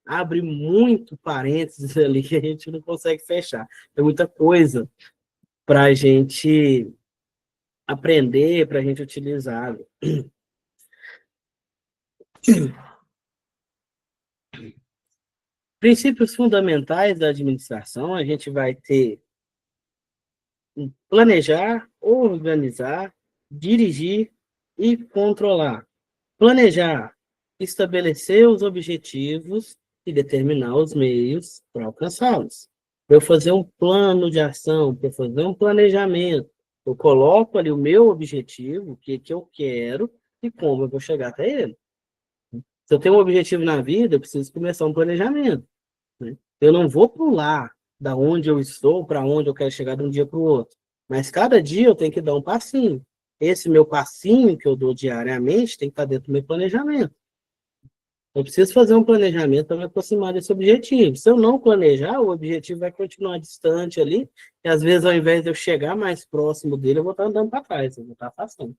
abre muito parênteses ali que a gente não consegue fechar. É muita coisa para a gente aprender, para a gente utilizar. Princípios fundamentais da administração, a gente vai ter planejar, organizar, dirigir e controlar. Planejar, estabelecer os objetivos e determinar os meios para alcançá-los. Para eu fazer um plano de ação, para eu fazer um planejamento, eu coloco ali o meu objetivo, o que eu quero e como eu vou chegar até ele. Se eu tenho um objetivo na vida, eu preciso começar um planejamento, né? Eu não vou pular da onde eu estou para onde eu quero chegar de um dia para o outro. Mas cada dia eu tenho que dar um passinho. Esse meu passinho que eu dou diariamente tem que estar dentro do meu planejamento. Eu preciso fazer um planejamento para me aproximar desse objetivo. Se eu não planejar, o objetivo vai continuar distante ali, e às vezes, ao invés de eu chegar mais próximo dele, eu vou estar andando para trás, eu vou estar afastando.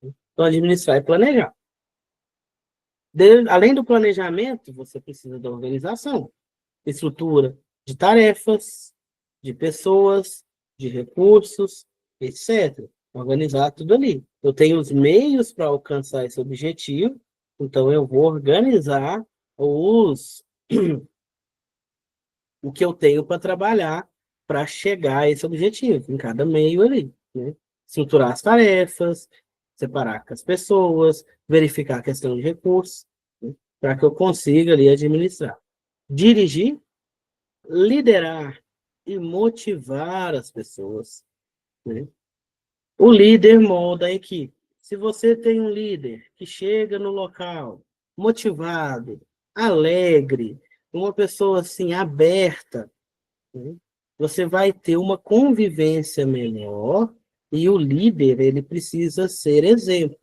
Então, administrar e planejar. Além do planejamento, você precisa da organização, estrutura de tarefas, de pessoas, de recursos, etc. Organizar tudo ali. Eu tenho os meios para alcançar esse objetivo, então eu vou organizar o que eu tenho para trabalhar para chegar a esse objetivo, em cada meio ali, né? Estruturar as tarefas, separar com as pessoas, verificar a questão de recursos, né, para que eu consiga ali administrar. Dirigir, liderar e motivar as pessoas, né? O líder molda a equipe. Se você tem um líder que chega no local motivado, alegre, uma pessoa assim aberta, né, você vai ter uma convivência melhor, e o líder, ele precisa ser exemplo.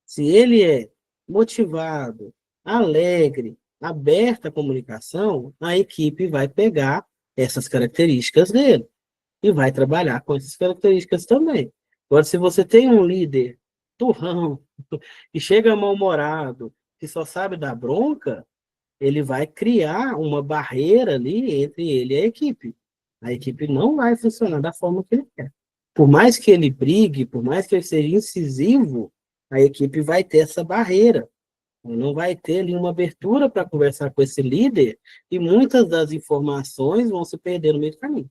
Se ele é motivado, alegre, aberto à comunicação, a equipe vai pegar essas características dele e vai trabalhar com essas características também. Agora, se você tem um líder turrão, que chega mal-humorado, que só sabe dar bronca, ele vai criar uma barreira ali entre ele e a equipe. A equipe não vai funcionar da forma que ele quer. Por mais que ele brigue, por mais que ele seja incisivo, a equipe vai ter essa barreira. Não vai ter ali uma abertura para conversar com esse líder e muitas das informações vão se perder no meio do caminho.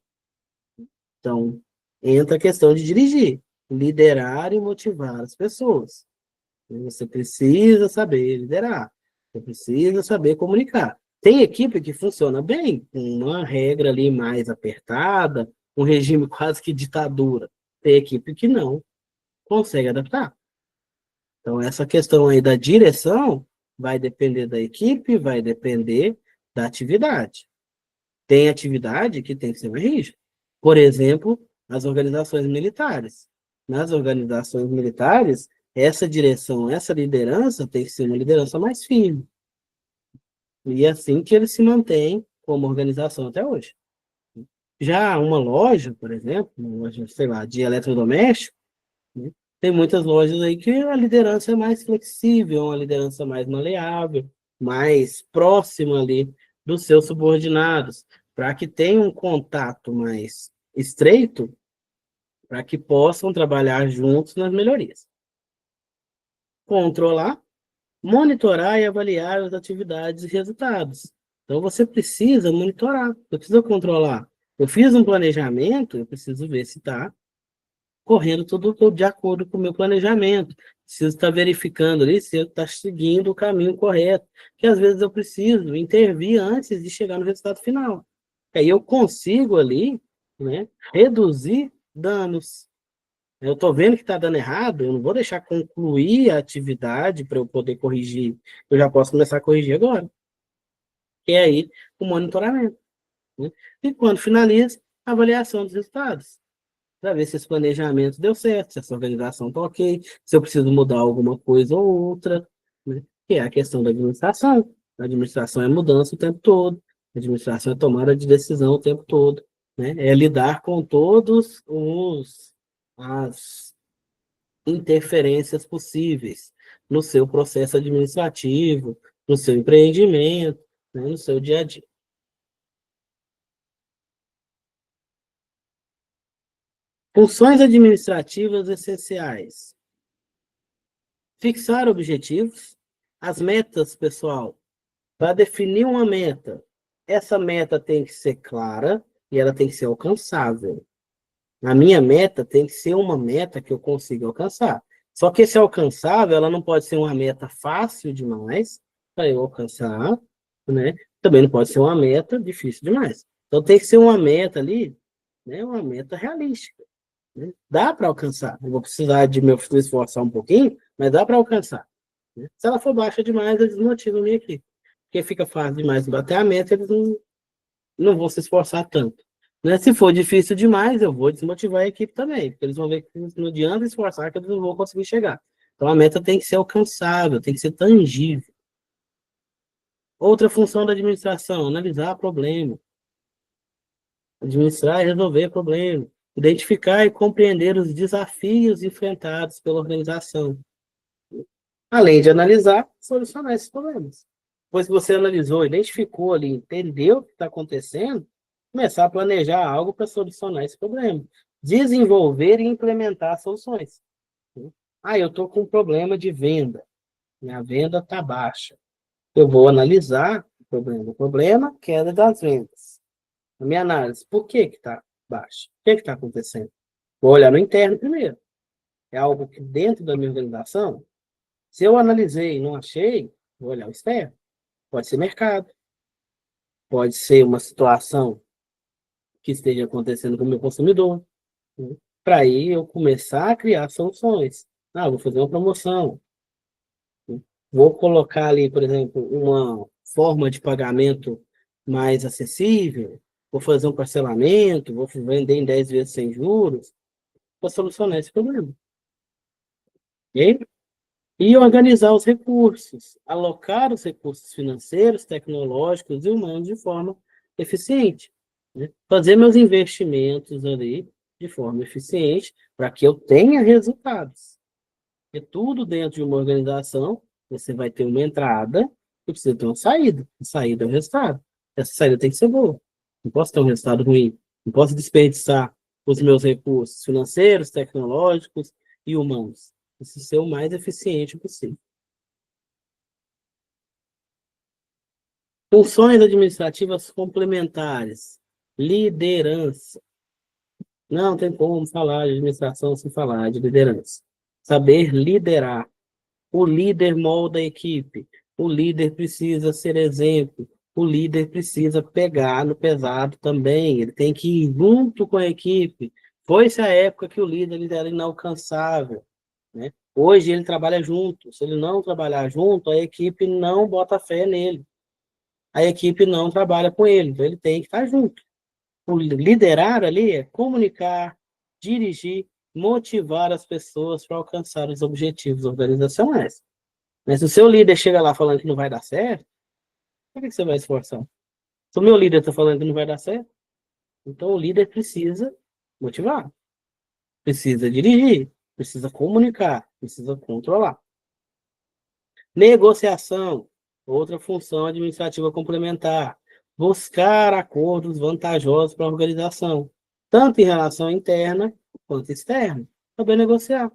Então, entra a questão de dirigir, liderar e motivar as pessoas. Você precisa saber liderar, você precisa saber comunicar. Tem equipe que funciona bem, com uma regra ali mais apertada, um regime quase que ditadura. Tem equipe que não consegue adaptar. Então, essa questão aí da direção vai depender da equipe, vai depender da atividade. Tem atividade que tem que ser mais rígida. Por exemplo, as organizações militares. Nas organizações militares, essa direção, essa liderança tem que ser uma liderança mais firme. E é assim que eles se mantêm como organização até hoje. Já uma loja, por exemplo, uma loja, sei lá, de eletrodoméstico, né, tem muitas lojas aí que a liderança é mais flexível, uma liderança mais maleável, mais próxima ali dos seus subordinados, para que tenham um contato mais estreito, para que possam trabalhar juntos nas melhorias. Controlar, monitorar e avaliar as atividades e resultados. Então, você precisa monitorar, você precisa controlar. Eu fiz um planejamento, eu preciso ver se está correndo tudo de acordo com o meu planejamento. Preciso estar verificando ali se eu está seguindo o caminho correto. Que às vezes eu preciso intervir antes de chegar no resultado final. Aí eu consigo ali, né, reduzir danos. Eu estou vendo que está dando errado, eu não vou deixar concluir a atividade para eu poder corrigir. Eu já posso começar a corrigir agora. E aí, o monitoramento. Né? E quando finaliza, a avaliação dos resultados. Para ver se esse planejamento deu certo, se essa organização está ok, se eu preciso mudar alguma coisa ou outra. Né? Que é a questão da administração. A administração é mudança o tempo todo. A administração é tomada de decisão o tempo todo. Né? É lidar com todos as interferências possíveis no seu processo administrativo, no seu empreendimento, né, no seu dia a dia. Funções administrativas essenciais. Fixar objetivos. As metas, pessoal, para definir uma meta, essa meta tem que ser clara e ela tem que ser alcançável. A minha meta tem que ser uma meta que eu consiga alcançar. Só que esse alcançável, ela não pode ser uma meta fácil demais para eu alcançar, né? Também não pode ser uma meta difícil demais. Então tem que ser uma meta ali, né? Uma meta realística. Né? Dá para alcançar. Eu vou precisar de me esforçar um pouquinho, mas dá para alcançar. Né? Se ela for baixa demais, eles desmotivam a minha equipe. Porque fica fácil demais bater a meta, eles não vão se esforçar tanto. Né? Se for difícil demais, eu vou desmotivar a equipe também, porque eles vão ver que não adianta esforçar, que eles não vão conseguir chegar. Então a meta tem que ser alcançável, tem que ser tangível. Outra função da administração, analisar problema. Administrar e resolver problema. Identificar e compreender os desafios enfrentados pela organização. Além de analisar, solucionar esses problemas. Depois que você analisou, identificou ali, entendeu o que está acontecendo, começar a planejar algo para solucionar esse problema. Desenvolver e implementar soluções. Ah, eu estou com um problema de venda. Minha venda está baixa. Eu vou analisar o problema. O problema, queda das vendas. A minha análise, por que está baixa? O que está acontecendo? Vou olhar no interno primeiro. É algo que dentro da minha organização, se eu analisei e não achei, vou olhar o externo. Pode ser mercado. Pode ser uma situação que esteja acontecendo com o meu consumidor, né? Para aí eu começar a criar soluções. Ah, vou fazer uma promoção. Né? Vou colocar ali, por exemplo, uma forma de pagamento mais acessível. Vou fazer um parcelamento, vou vender em 10 vezes sem juros, para solucionar esse problema. Ok? E organizar os recursos, alocar os recursos financeiros, tecnológicos e humanos de forma eficiente, né? Fazer meus investimentos ali de forma eficiente para que eu tenha resultados. Porque tudo dentro de uma organização, você vai ter uma entrada e precisa ter uma saída. A saída é o resultado. Essa saída tem que ser boa. Não posso ter um resultado ruim. Não posso desperdiçar os meus recursos financeiros, tecnológicos e humanos. Preciso ser o mais eficiente possível. Funções administrativas complementares. Liderança. Não tem como falar de administração sem falar de liderança. Saber liderar. O líder molda a equipe. O líder precisa ser exemplo. O líder precisa pegar no pesado também. Ele tem que ir junto com a equipe. Foi-se a época que o líder era inalcançável, né? Hoje ele trabalha junto. Se ele não trabalhar junto, a equipe não bota fé nele. A equipe não trabalha com ele. Então ele tem que estar junto. O liderar ali é comunicar, dirigir, motivar as pessoas para alcançar os objetivos organizacionais. Mas se o seu líder chega lá falando que não vai dar certo, por que você vai esforçar? Se o meu líder está falando que não vai dar certo, então o líder precisa motivar, precisa dirigir, precisa comunicar, precisa controlar. Negociação, outra função administrativa complementar. Buscar acordos vantajosos para a organização, tanto em relação interna quanto externa. Saber negociar,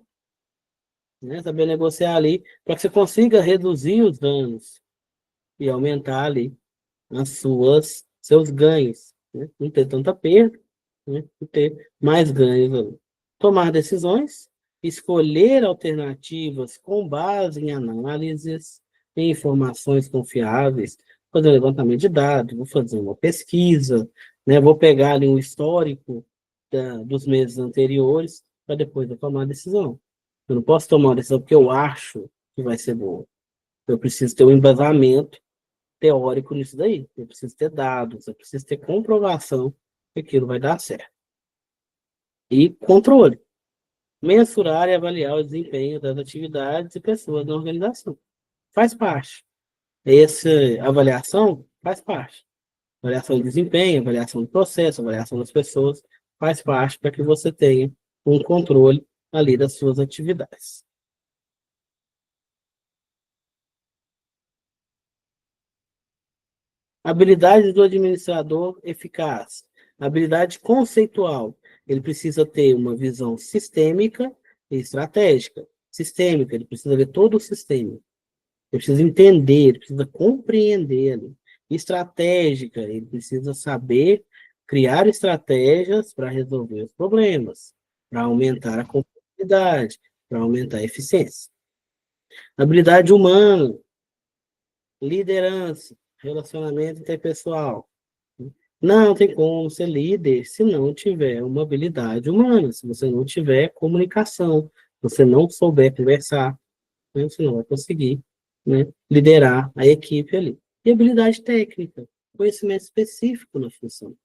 né? Saber negociar ali para que você consiga reduzir os danos e aumentar ali seus ganhos, né? Não ter tanta perda, né? E ter mais ganhos ali. Tomar decisões, escolher alternativas com base em análises, em informações confiáveis, fazer um levantamento de dados, vou fazer uma pesquisa, né? Vou pegar ali um histórico dos meses anteriores para depois eu tomar a decisão. Eu não posso tomar uma decisão porque eu acho que vai ser boa. Eu preciso ter um embasamento teórico nisso daí. Eu preciso ter dados, eu preciso ter comprovação que aquilo vai dar certo. E controle. Mensurar e avaliar o desempenho das atividades e pessoas na organização. Faz parte. Essa avaliação faz parte. Avaliação de desempenho, avaliação do processo, avaliação das pessoas, faz parte para que você tenha um controle ali das suas atividades. Habilidade do administrador eficaz. Habilidade conceitual. Ele precisa ter uma visão sistêmica e estratégica. Sistêmica, ele precisa ver todo o sistema. Ele precisa entender, ele precisa compreender. Estratégica, ele precisa saber criar estratégias para resolver os problemas, para aumentar a competitividade, para aumentar a eficiência. Habilidade humana, liderança, relacionamento interpessoal. Não tem como ser líder se não tiver uma habilidade humana, se você não tiver comunicação, se você não souber conversar, né, você não vai conseguir, né, liderar a equipe ali. E habilidade técnica, conhecimento específico na função.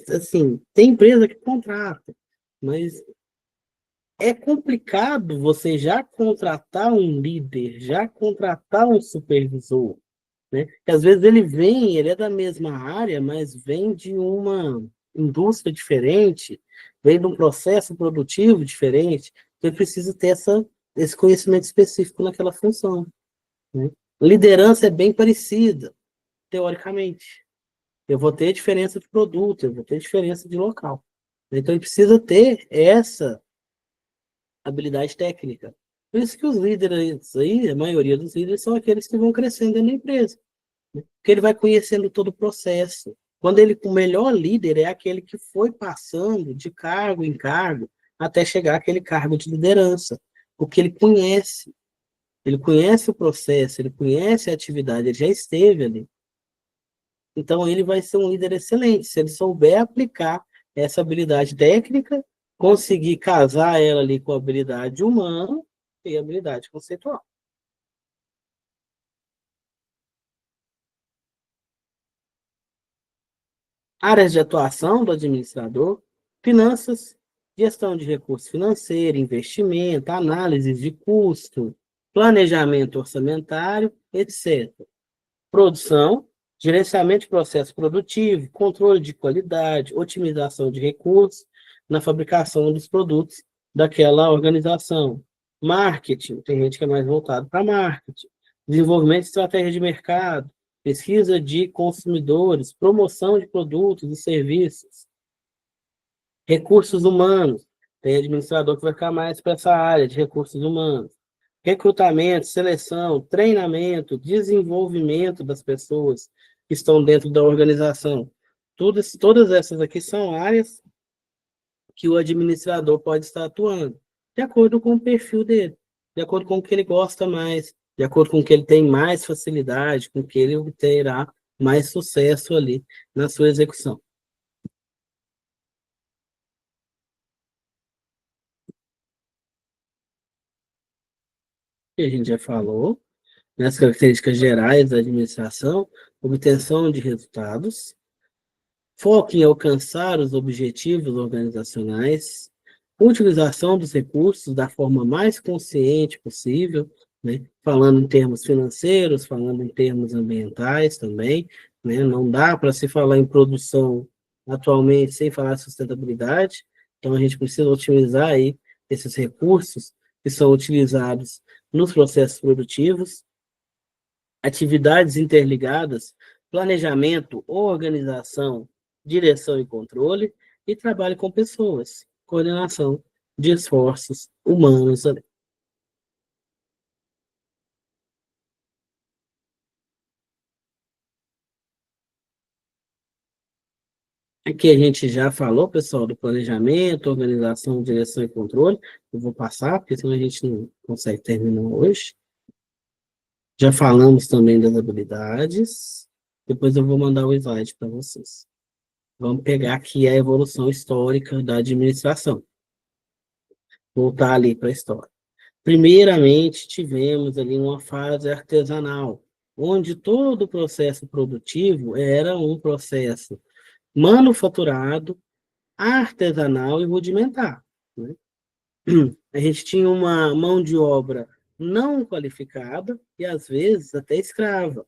Assim, tem empresa que contrata, mas é complicado você já contratar um líder, já contratar um supervisor, né? Que às vezes ele é da mesma área, mas vem de uma indústria diferente, vem de um processo produtivo diferente, então ele precisa ter esse conhecimento específico naquela função, né? Liderança é bem parecida, teoricamente. Eu vou ter diferença de produto, eu vou ter diferença de local. Então ele precisa ter essa habilidade técnica. Por isso que os líderes aí, a maioria dos líderes são aqueles que vão crescendo dentro da empresa, porque ele vai conhecendo todo o processo. Quando o melhor líder é aquele que foi passando de cargo em cargo até chegar àquele cargo de liderança, porque ele conhece o processo, ele conhece a atividade, ele já esteve ali. Então ele vai ser um líder excelente, se ele souber aplicar essa habilidade técnica, conseguir casar ela ali com a habilidade humana e a habilidade conceitual. Áreas de atuação do administrador: finanças, gestão de recursos financeiros, investimento, análise de custo, planejamento orçamentário, etc. Produção, gerenciamento de processo produtivo, controle de qualidade, otimização de recursos na fabricação dos produtos daquela organização. Marketing, tem gente que é mais voltado para marketing. Desenvolvimento de estratégia de mercado, pesquisa de consumidores, promoção de produtos e serviços. Recursos humanos, tem administrador que vai ficar mais para essa área de recursos humanos. Recrutamento, seleção, treinamento, desenvolvimento das pessoas que estão dentro da organização. Todas essas aqui são áreas que o administrador pode estar atuando, de acordo com o perfil dele, de acordo com o que ele gosta mais, de acordo com o que ele tem mais facilidade, com o que ele obterá mais sucesso ali na sua execução. Que a gente já falou, nas características gerais da administração, obtenção de resultados, foco em alcançar os objetivos organizacionais, utilização dos recursos da forma mais consciente possível, né? Falando em termos financeiros, falando em termos ambientais também, né? Não dá para se falar em produção atualmente sem falar de sustentabilidade, então a gente precisa otimizar aí esses recursos que são utilizados nos processos produtivos, atividades interligadas, planejamento, organização, direção e controle, e trabalho com pessoas, coordenação de esforços humanos. Aqui a gente já falou, pessoal, do planejamento, organização, direção e controle. Eu vou passar, porque senão a gente não consegue terminar hoje. Já falamos também das habilidades. Depois eu vou mandar o slide para vocês. Vamos pegar aqui a evolução histórica da administração. Voltar ali para a história. Primeiramente, tivemos ali uma fase artesanal, onde todo o processo produtivo era um processo manufaturado, artesanal e rudimentar, né? A gente tinha uma mão de obra não qualificada e, às vezes, até escrava.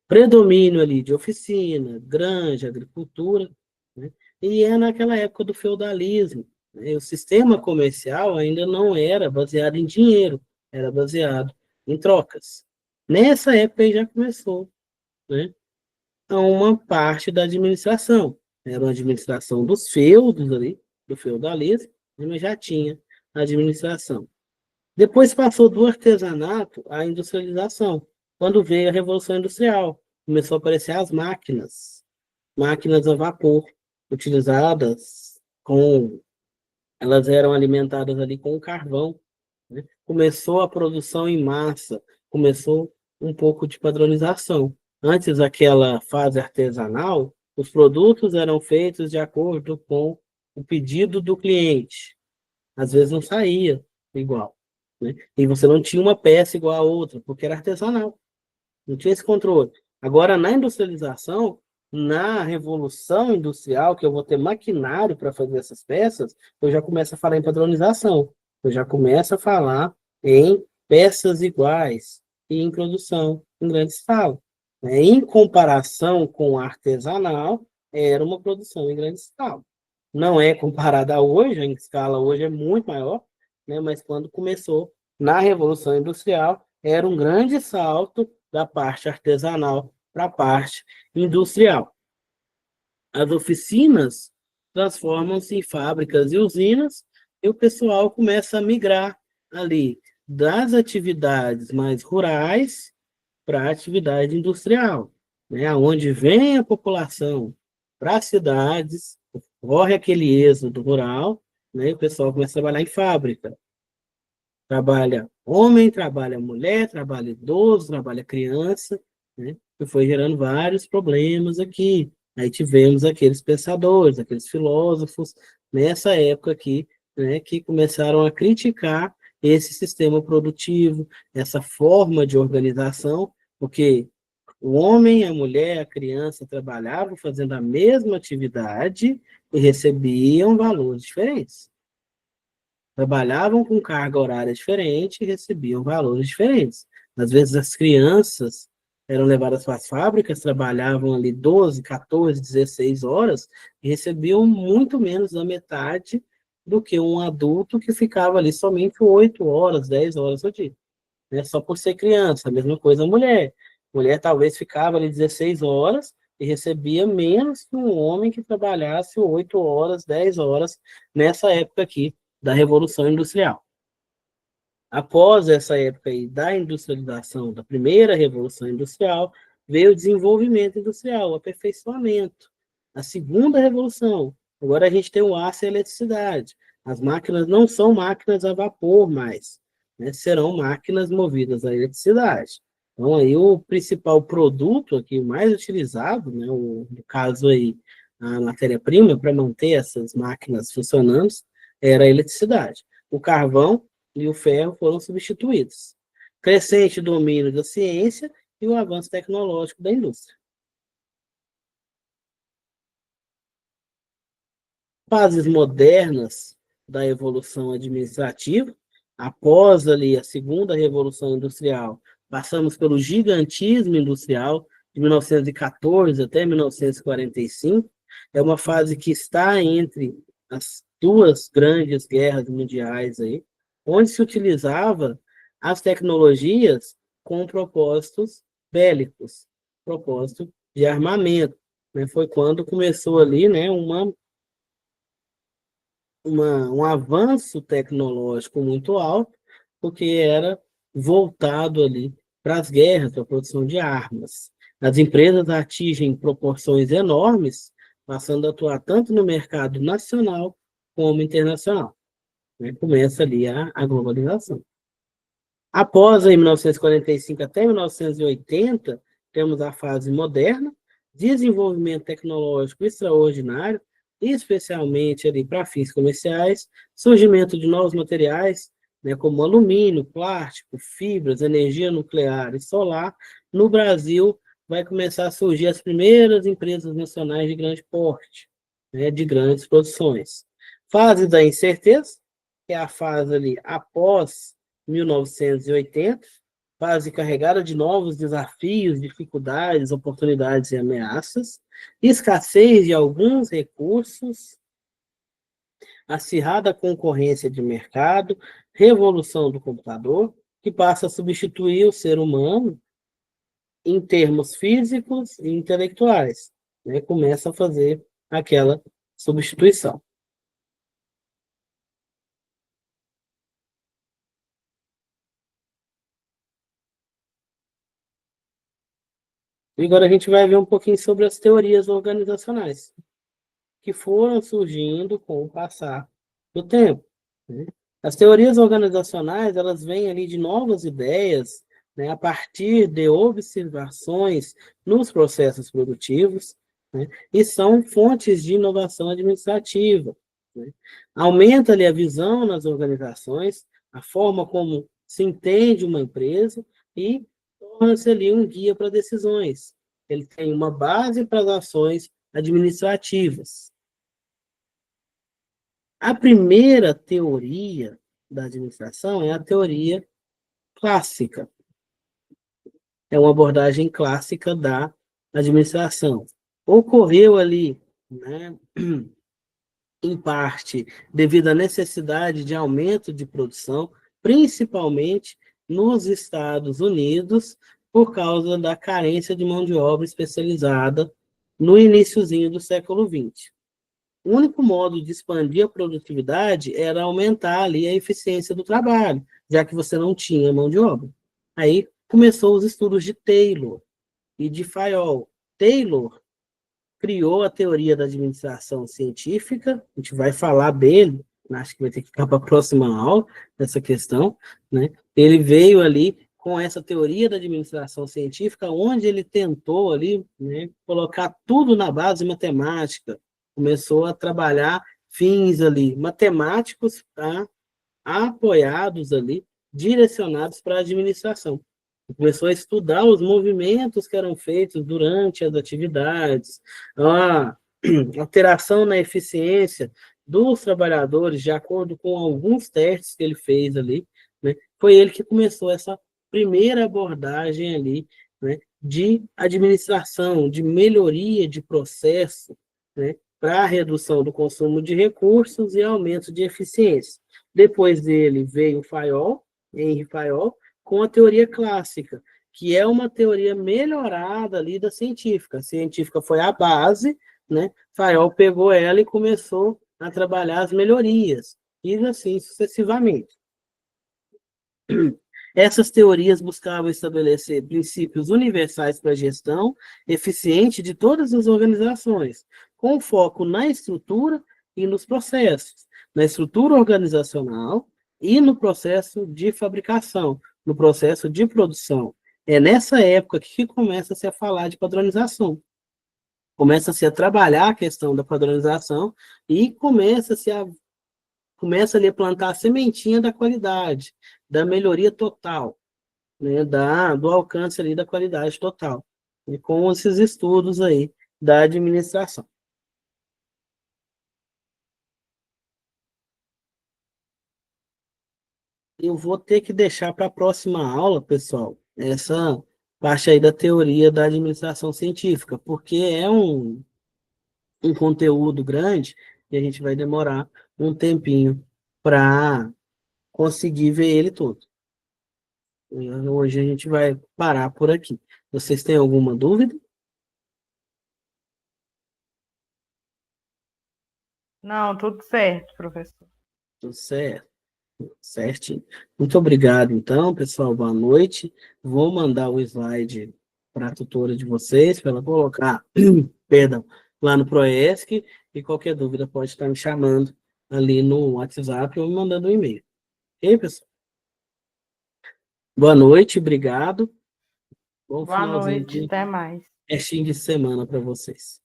Predomínio ali de oficina, granja, agricultura, né? E é naquela época do feudalismo, né? O sistema comercial ainda não era baseado em dinheiro, era baseado em trocas. Nessa época aí já começou, né, uma parte da administração. Era uma administração dos feudos ali, do feudalismo, mas já tinha a administração. Depois passou do artesanato à industrialização, quando veio a Revolução Industrial. Começou a aparecer as máquinas, máquinas a vapor, utilizadas com... Elas eram alimentadas ali com carvão, né? Começou a produção em massa, começou um pouco de padronização. Antes daquela fase artesanal, os produtos eram feitos de acordo com o pedido do cliente. Às vezes não saía igual, né? E você não tinha uma peça igual a outra, porque era artesanal, não tinha esse controle. Agora, na industrialização, na revolução industrial, que eu vou ter maquinário para fazer essas peças, eu já começo a falar em padronização, eu já começo a falar em peças iguais e em produção em grande escala. Em comparação com a artesanal, era uma produção em grande escala. Não é comparada a hoje, a escala hoje é muito maior, né? Mas quando começou na Revolução Industrial, era um grande salto da parte artesanal para a parte industrial. As oficinas transformam-se em fábricas e usinas, e o pessoal começa a migrar ali das atividades mais rurais para a atividade industrial, né? Onde vem a população para as cidades, corre aquele êxodo rural, né? E o pessoal começa a trabalhar em fábrica. Trabalha homem, trabalha mulher, trabalha idoso, trabalha criança, né? E foi gerando vários problemas aqui. Aí tivemos aqueles pensadores, aqueles filósofos, nessa época aqui, né, que começaram a criticar esse sistema produtivo, essa forma de organização, porque o homem, a mulher, a criança trabalhavam fazendo a mesma atividade e recebiam valores diferentes. trabalhavam com carga horária diferente e recebiam valores diferentes. Às vezes as crianças eram levadas para as fábricas, trabalhavam ali 12, 14, 16 horas e recebiam muito menos da metade do que um adulto que ficava ali somente 8 horas, 10 horas ao dia, né? Só por ser criança, a mesma coisa a mulher. Mulher talvez ficava ali 16 horas e recebia menos que um homem que trabalhasse 8 horas, 10 horas nessa época aqui da Revolução Industrial. Após essa época aí da industrialização, da primeira Revolução Industrial, veio o desenvolvimento industrial, o aperfeiçoamento. A segunda revolução, agora a gente tem o aço e a eletricidade. As máquinas não são máquinas a vapor mais, né? Serão máquinas movidas à eletricidade. Então, aí o principal produto aqui, o mais utilizado, né, no caso aí, a matéria-prima para manter essas máquinas funcionando, era a eletricidade. O carvão e o ferro foram substituídos. Crescente domínio da ciência e o avanço tecnológico da indústria. Fases modernas da evolução administrativa, após ali a segunda revolução industrial, passamos pelo gigantismo industrial de 1914 até 1945, é uma fase que está entre as duas grandes guerras mundiais aí, onde se utilizava as tecnologias com propósitos bélicos, propósito de armamento, né? Foi quando começou ali, né, um avanço tecnológico muito alto, porque era voltado ali para as guerras, para a produção de armas. As empresas atingem proporções enormes, passando a atuar tanto no mercado nacional como internacional, né? Começa ali a globalização. Após aí, 1945 até 1980, temos a fase moderna, desenvolvimento tecnológico extraordinário, especialmente ali para fins comerciais, surgimento de novos materiais, né, como alumínio, plástico, fibras, energia nuclear e solar. No Brasil, vai começar a surgir as primeiras empresas nacionais de grande porte, né, de grandes produções. Fase da incerteza, que é a fase ali após 1980, fase carregada de novos desafios, dificuldades, oportunidades e ameaças, escassez de alguns recursos, acirrada concorrência de mercado, revolução do computador, que passa a substituir o ser humano em termos físicos e intelectuais, né? Começa a fazer aquela substituição. E agora a gente vai ver um pouquinho sobre as teorias organizacionais, que foram surgindo com o passar do tempo, né? As teorias organizacionais, elas vêm ali de novas ideias, né, a partir de observações nos processos produtivos, né, e são fontes de inovação administrativa, né? Aumenta ali a visão nas organizações, a forma como se entende uma empresa e torna-se ali um guia para decisões. Ele tem uma base para as ações administrativas. A primeira teoria da administração é a teoria clássica. É uma abordagem clássica da administração. Ocorreu ali, né, em parte devido à necessidade de aumento de produção, principalmente nos Estados Unidos, por causa da carência de mão de obra especializada no iniciozinho do século XX. O único modo de expandir a produtividade era aumentar ali a eficiência do trabalho, já que você não tinha mão de obra. Aí começou os estudos de Taylor e de Fayol. Taylor criou a teoria da administração científica, a gente vai falar dele, acho que vai ter que ficar para a próxima aula, essa questão, né? Ele veio ali com essa teoria da administração científica, onde ele tentou ali, né, colocar tudo na base matemática, começou a trabalhar fins ali matemáticos apoiados ali, direcionados para a administração. Começou a estudar os movimentos que eram feitos durante as atividades, a alteração na eficiência dos trabalhadores, de acordo com alguns testes que ele fez ali, né, foi ele que começou essa primeira abordagem ali, né, de administração, de melhoria de processo, né, para a redução do consumo de recursos e aumento de eficiência. Depois dele veio o Fayol, Henri Fayol, com a teoria clássica, que é uma teoria melhorada ali da científica. A científica foi a base, né? Fayol pegou ela e começou a trabalhar as melhorias, e assim sucessivamente. Essas teorias buscavam estabelecer princípios universais para a gestão eficiente de todas as organizações, com foco na estrutura e nos processos, na estrutura organizacional e no processo de fabricação, no processo de produção. É nessa época que começa-se a falar de padronização. Começa-se a trabalhar a questão da padronização e começa ali a plantar a sementinha da qualidade, da melhoria total, né, do alcance ali da qualidade total, e com esses estudos aí da administração. Eu vou ter que deixar para a próxima aula, pessoal, essa parte aí da teoria da administração científica, porque é um conteúdo grande e a gente vai demorar um tempinho para conseguir ver ele todo. Hoje a gente vai parar por aqui. Vocês têm alguma dúvida? Não, tudo certo, professor. Tudo certo, certinho. Muito obrigado, então, pessoal. Boa noite. Vou mandar o slide para a tutora de vocês, para ela colocar, perdão, lá no Proesc, e qualquer dúvida pode estar me chamando ali no WhatsApp ou me mandando um e-mail. Ok, pessoal? Boa noite, obrigado. Bom Boa finalzinho noite, de até mais. restinho de semana para vocês.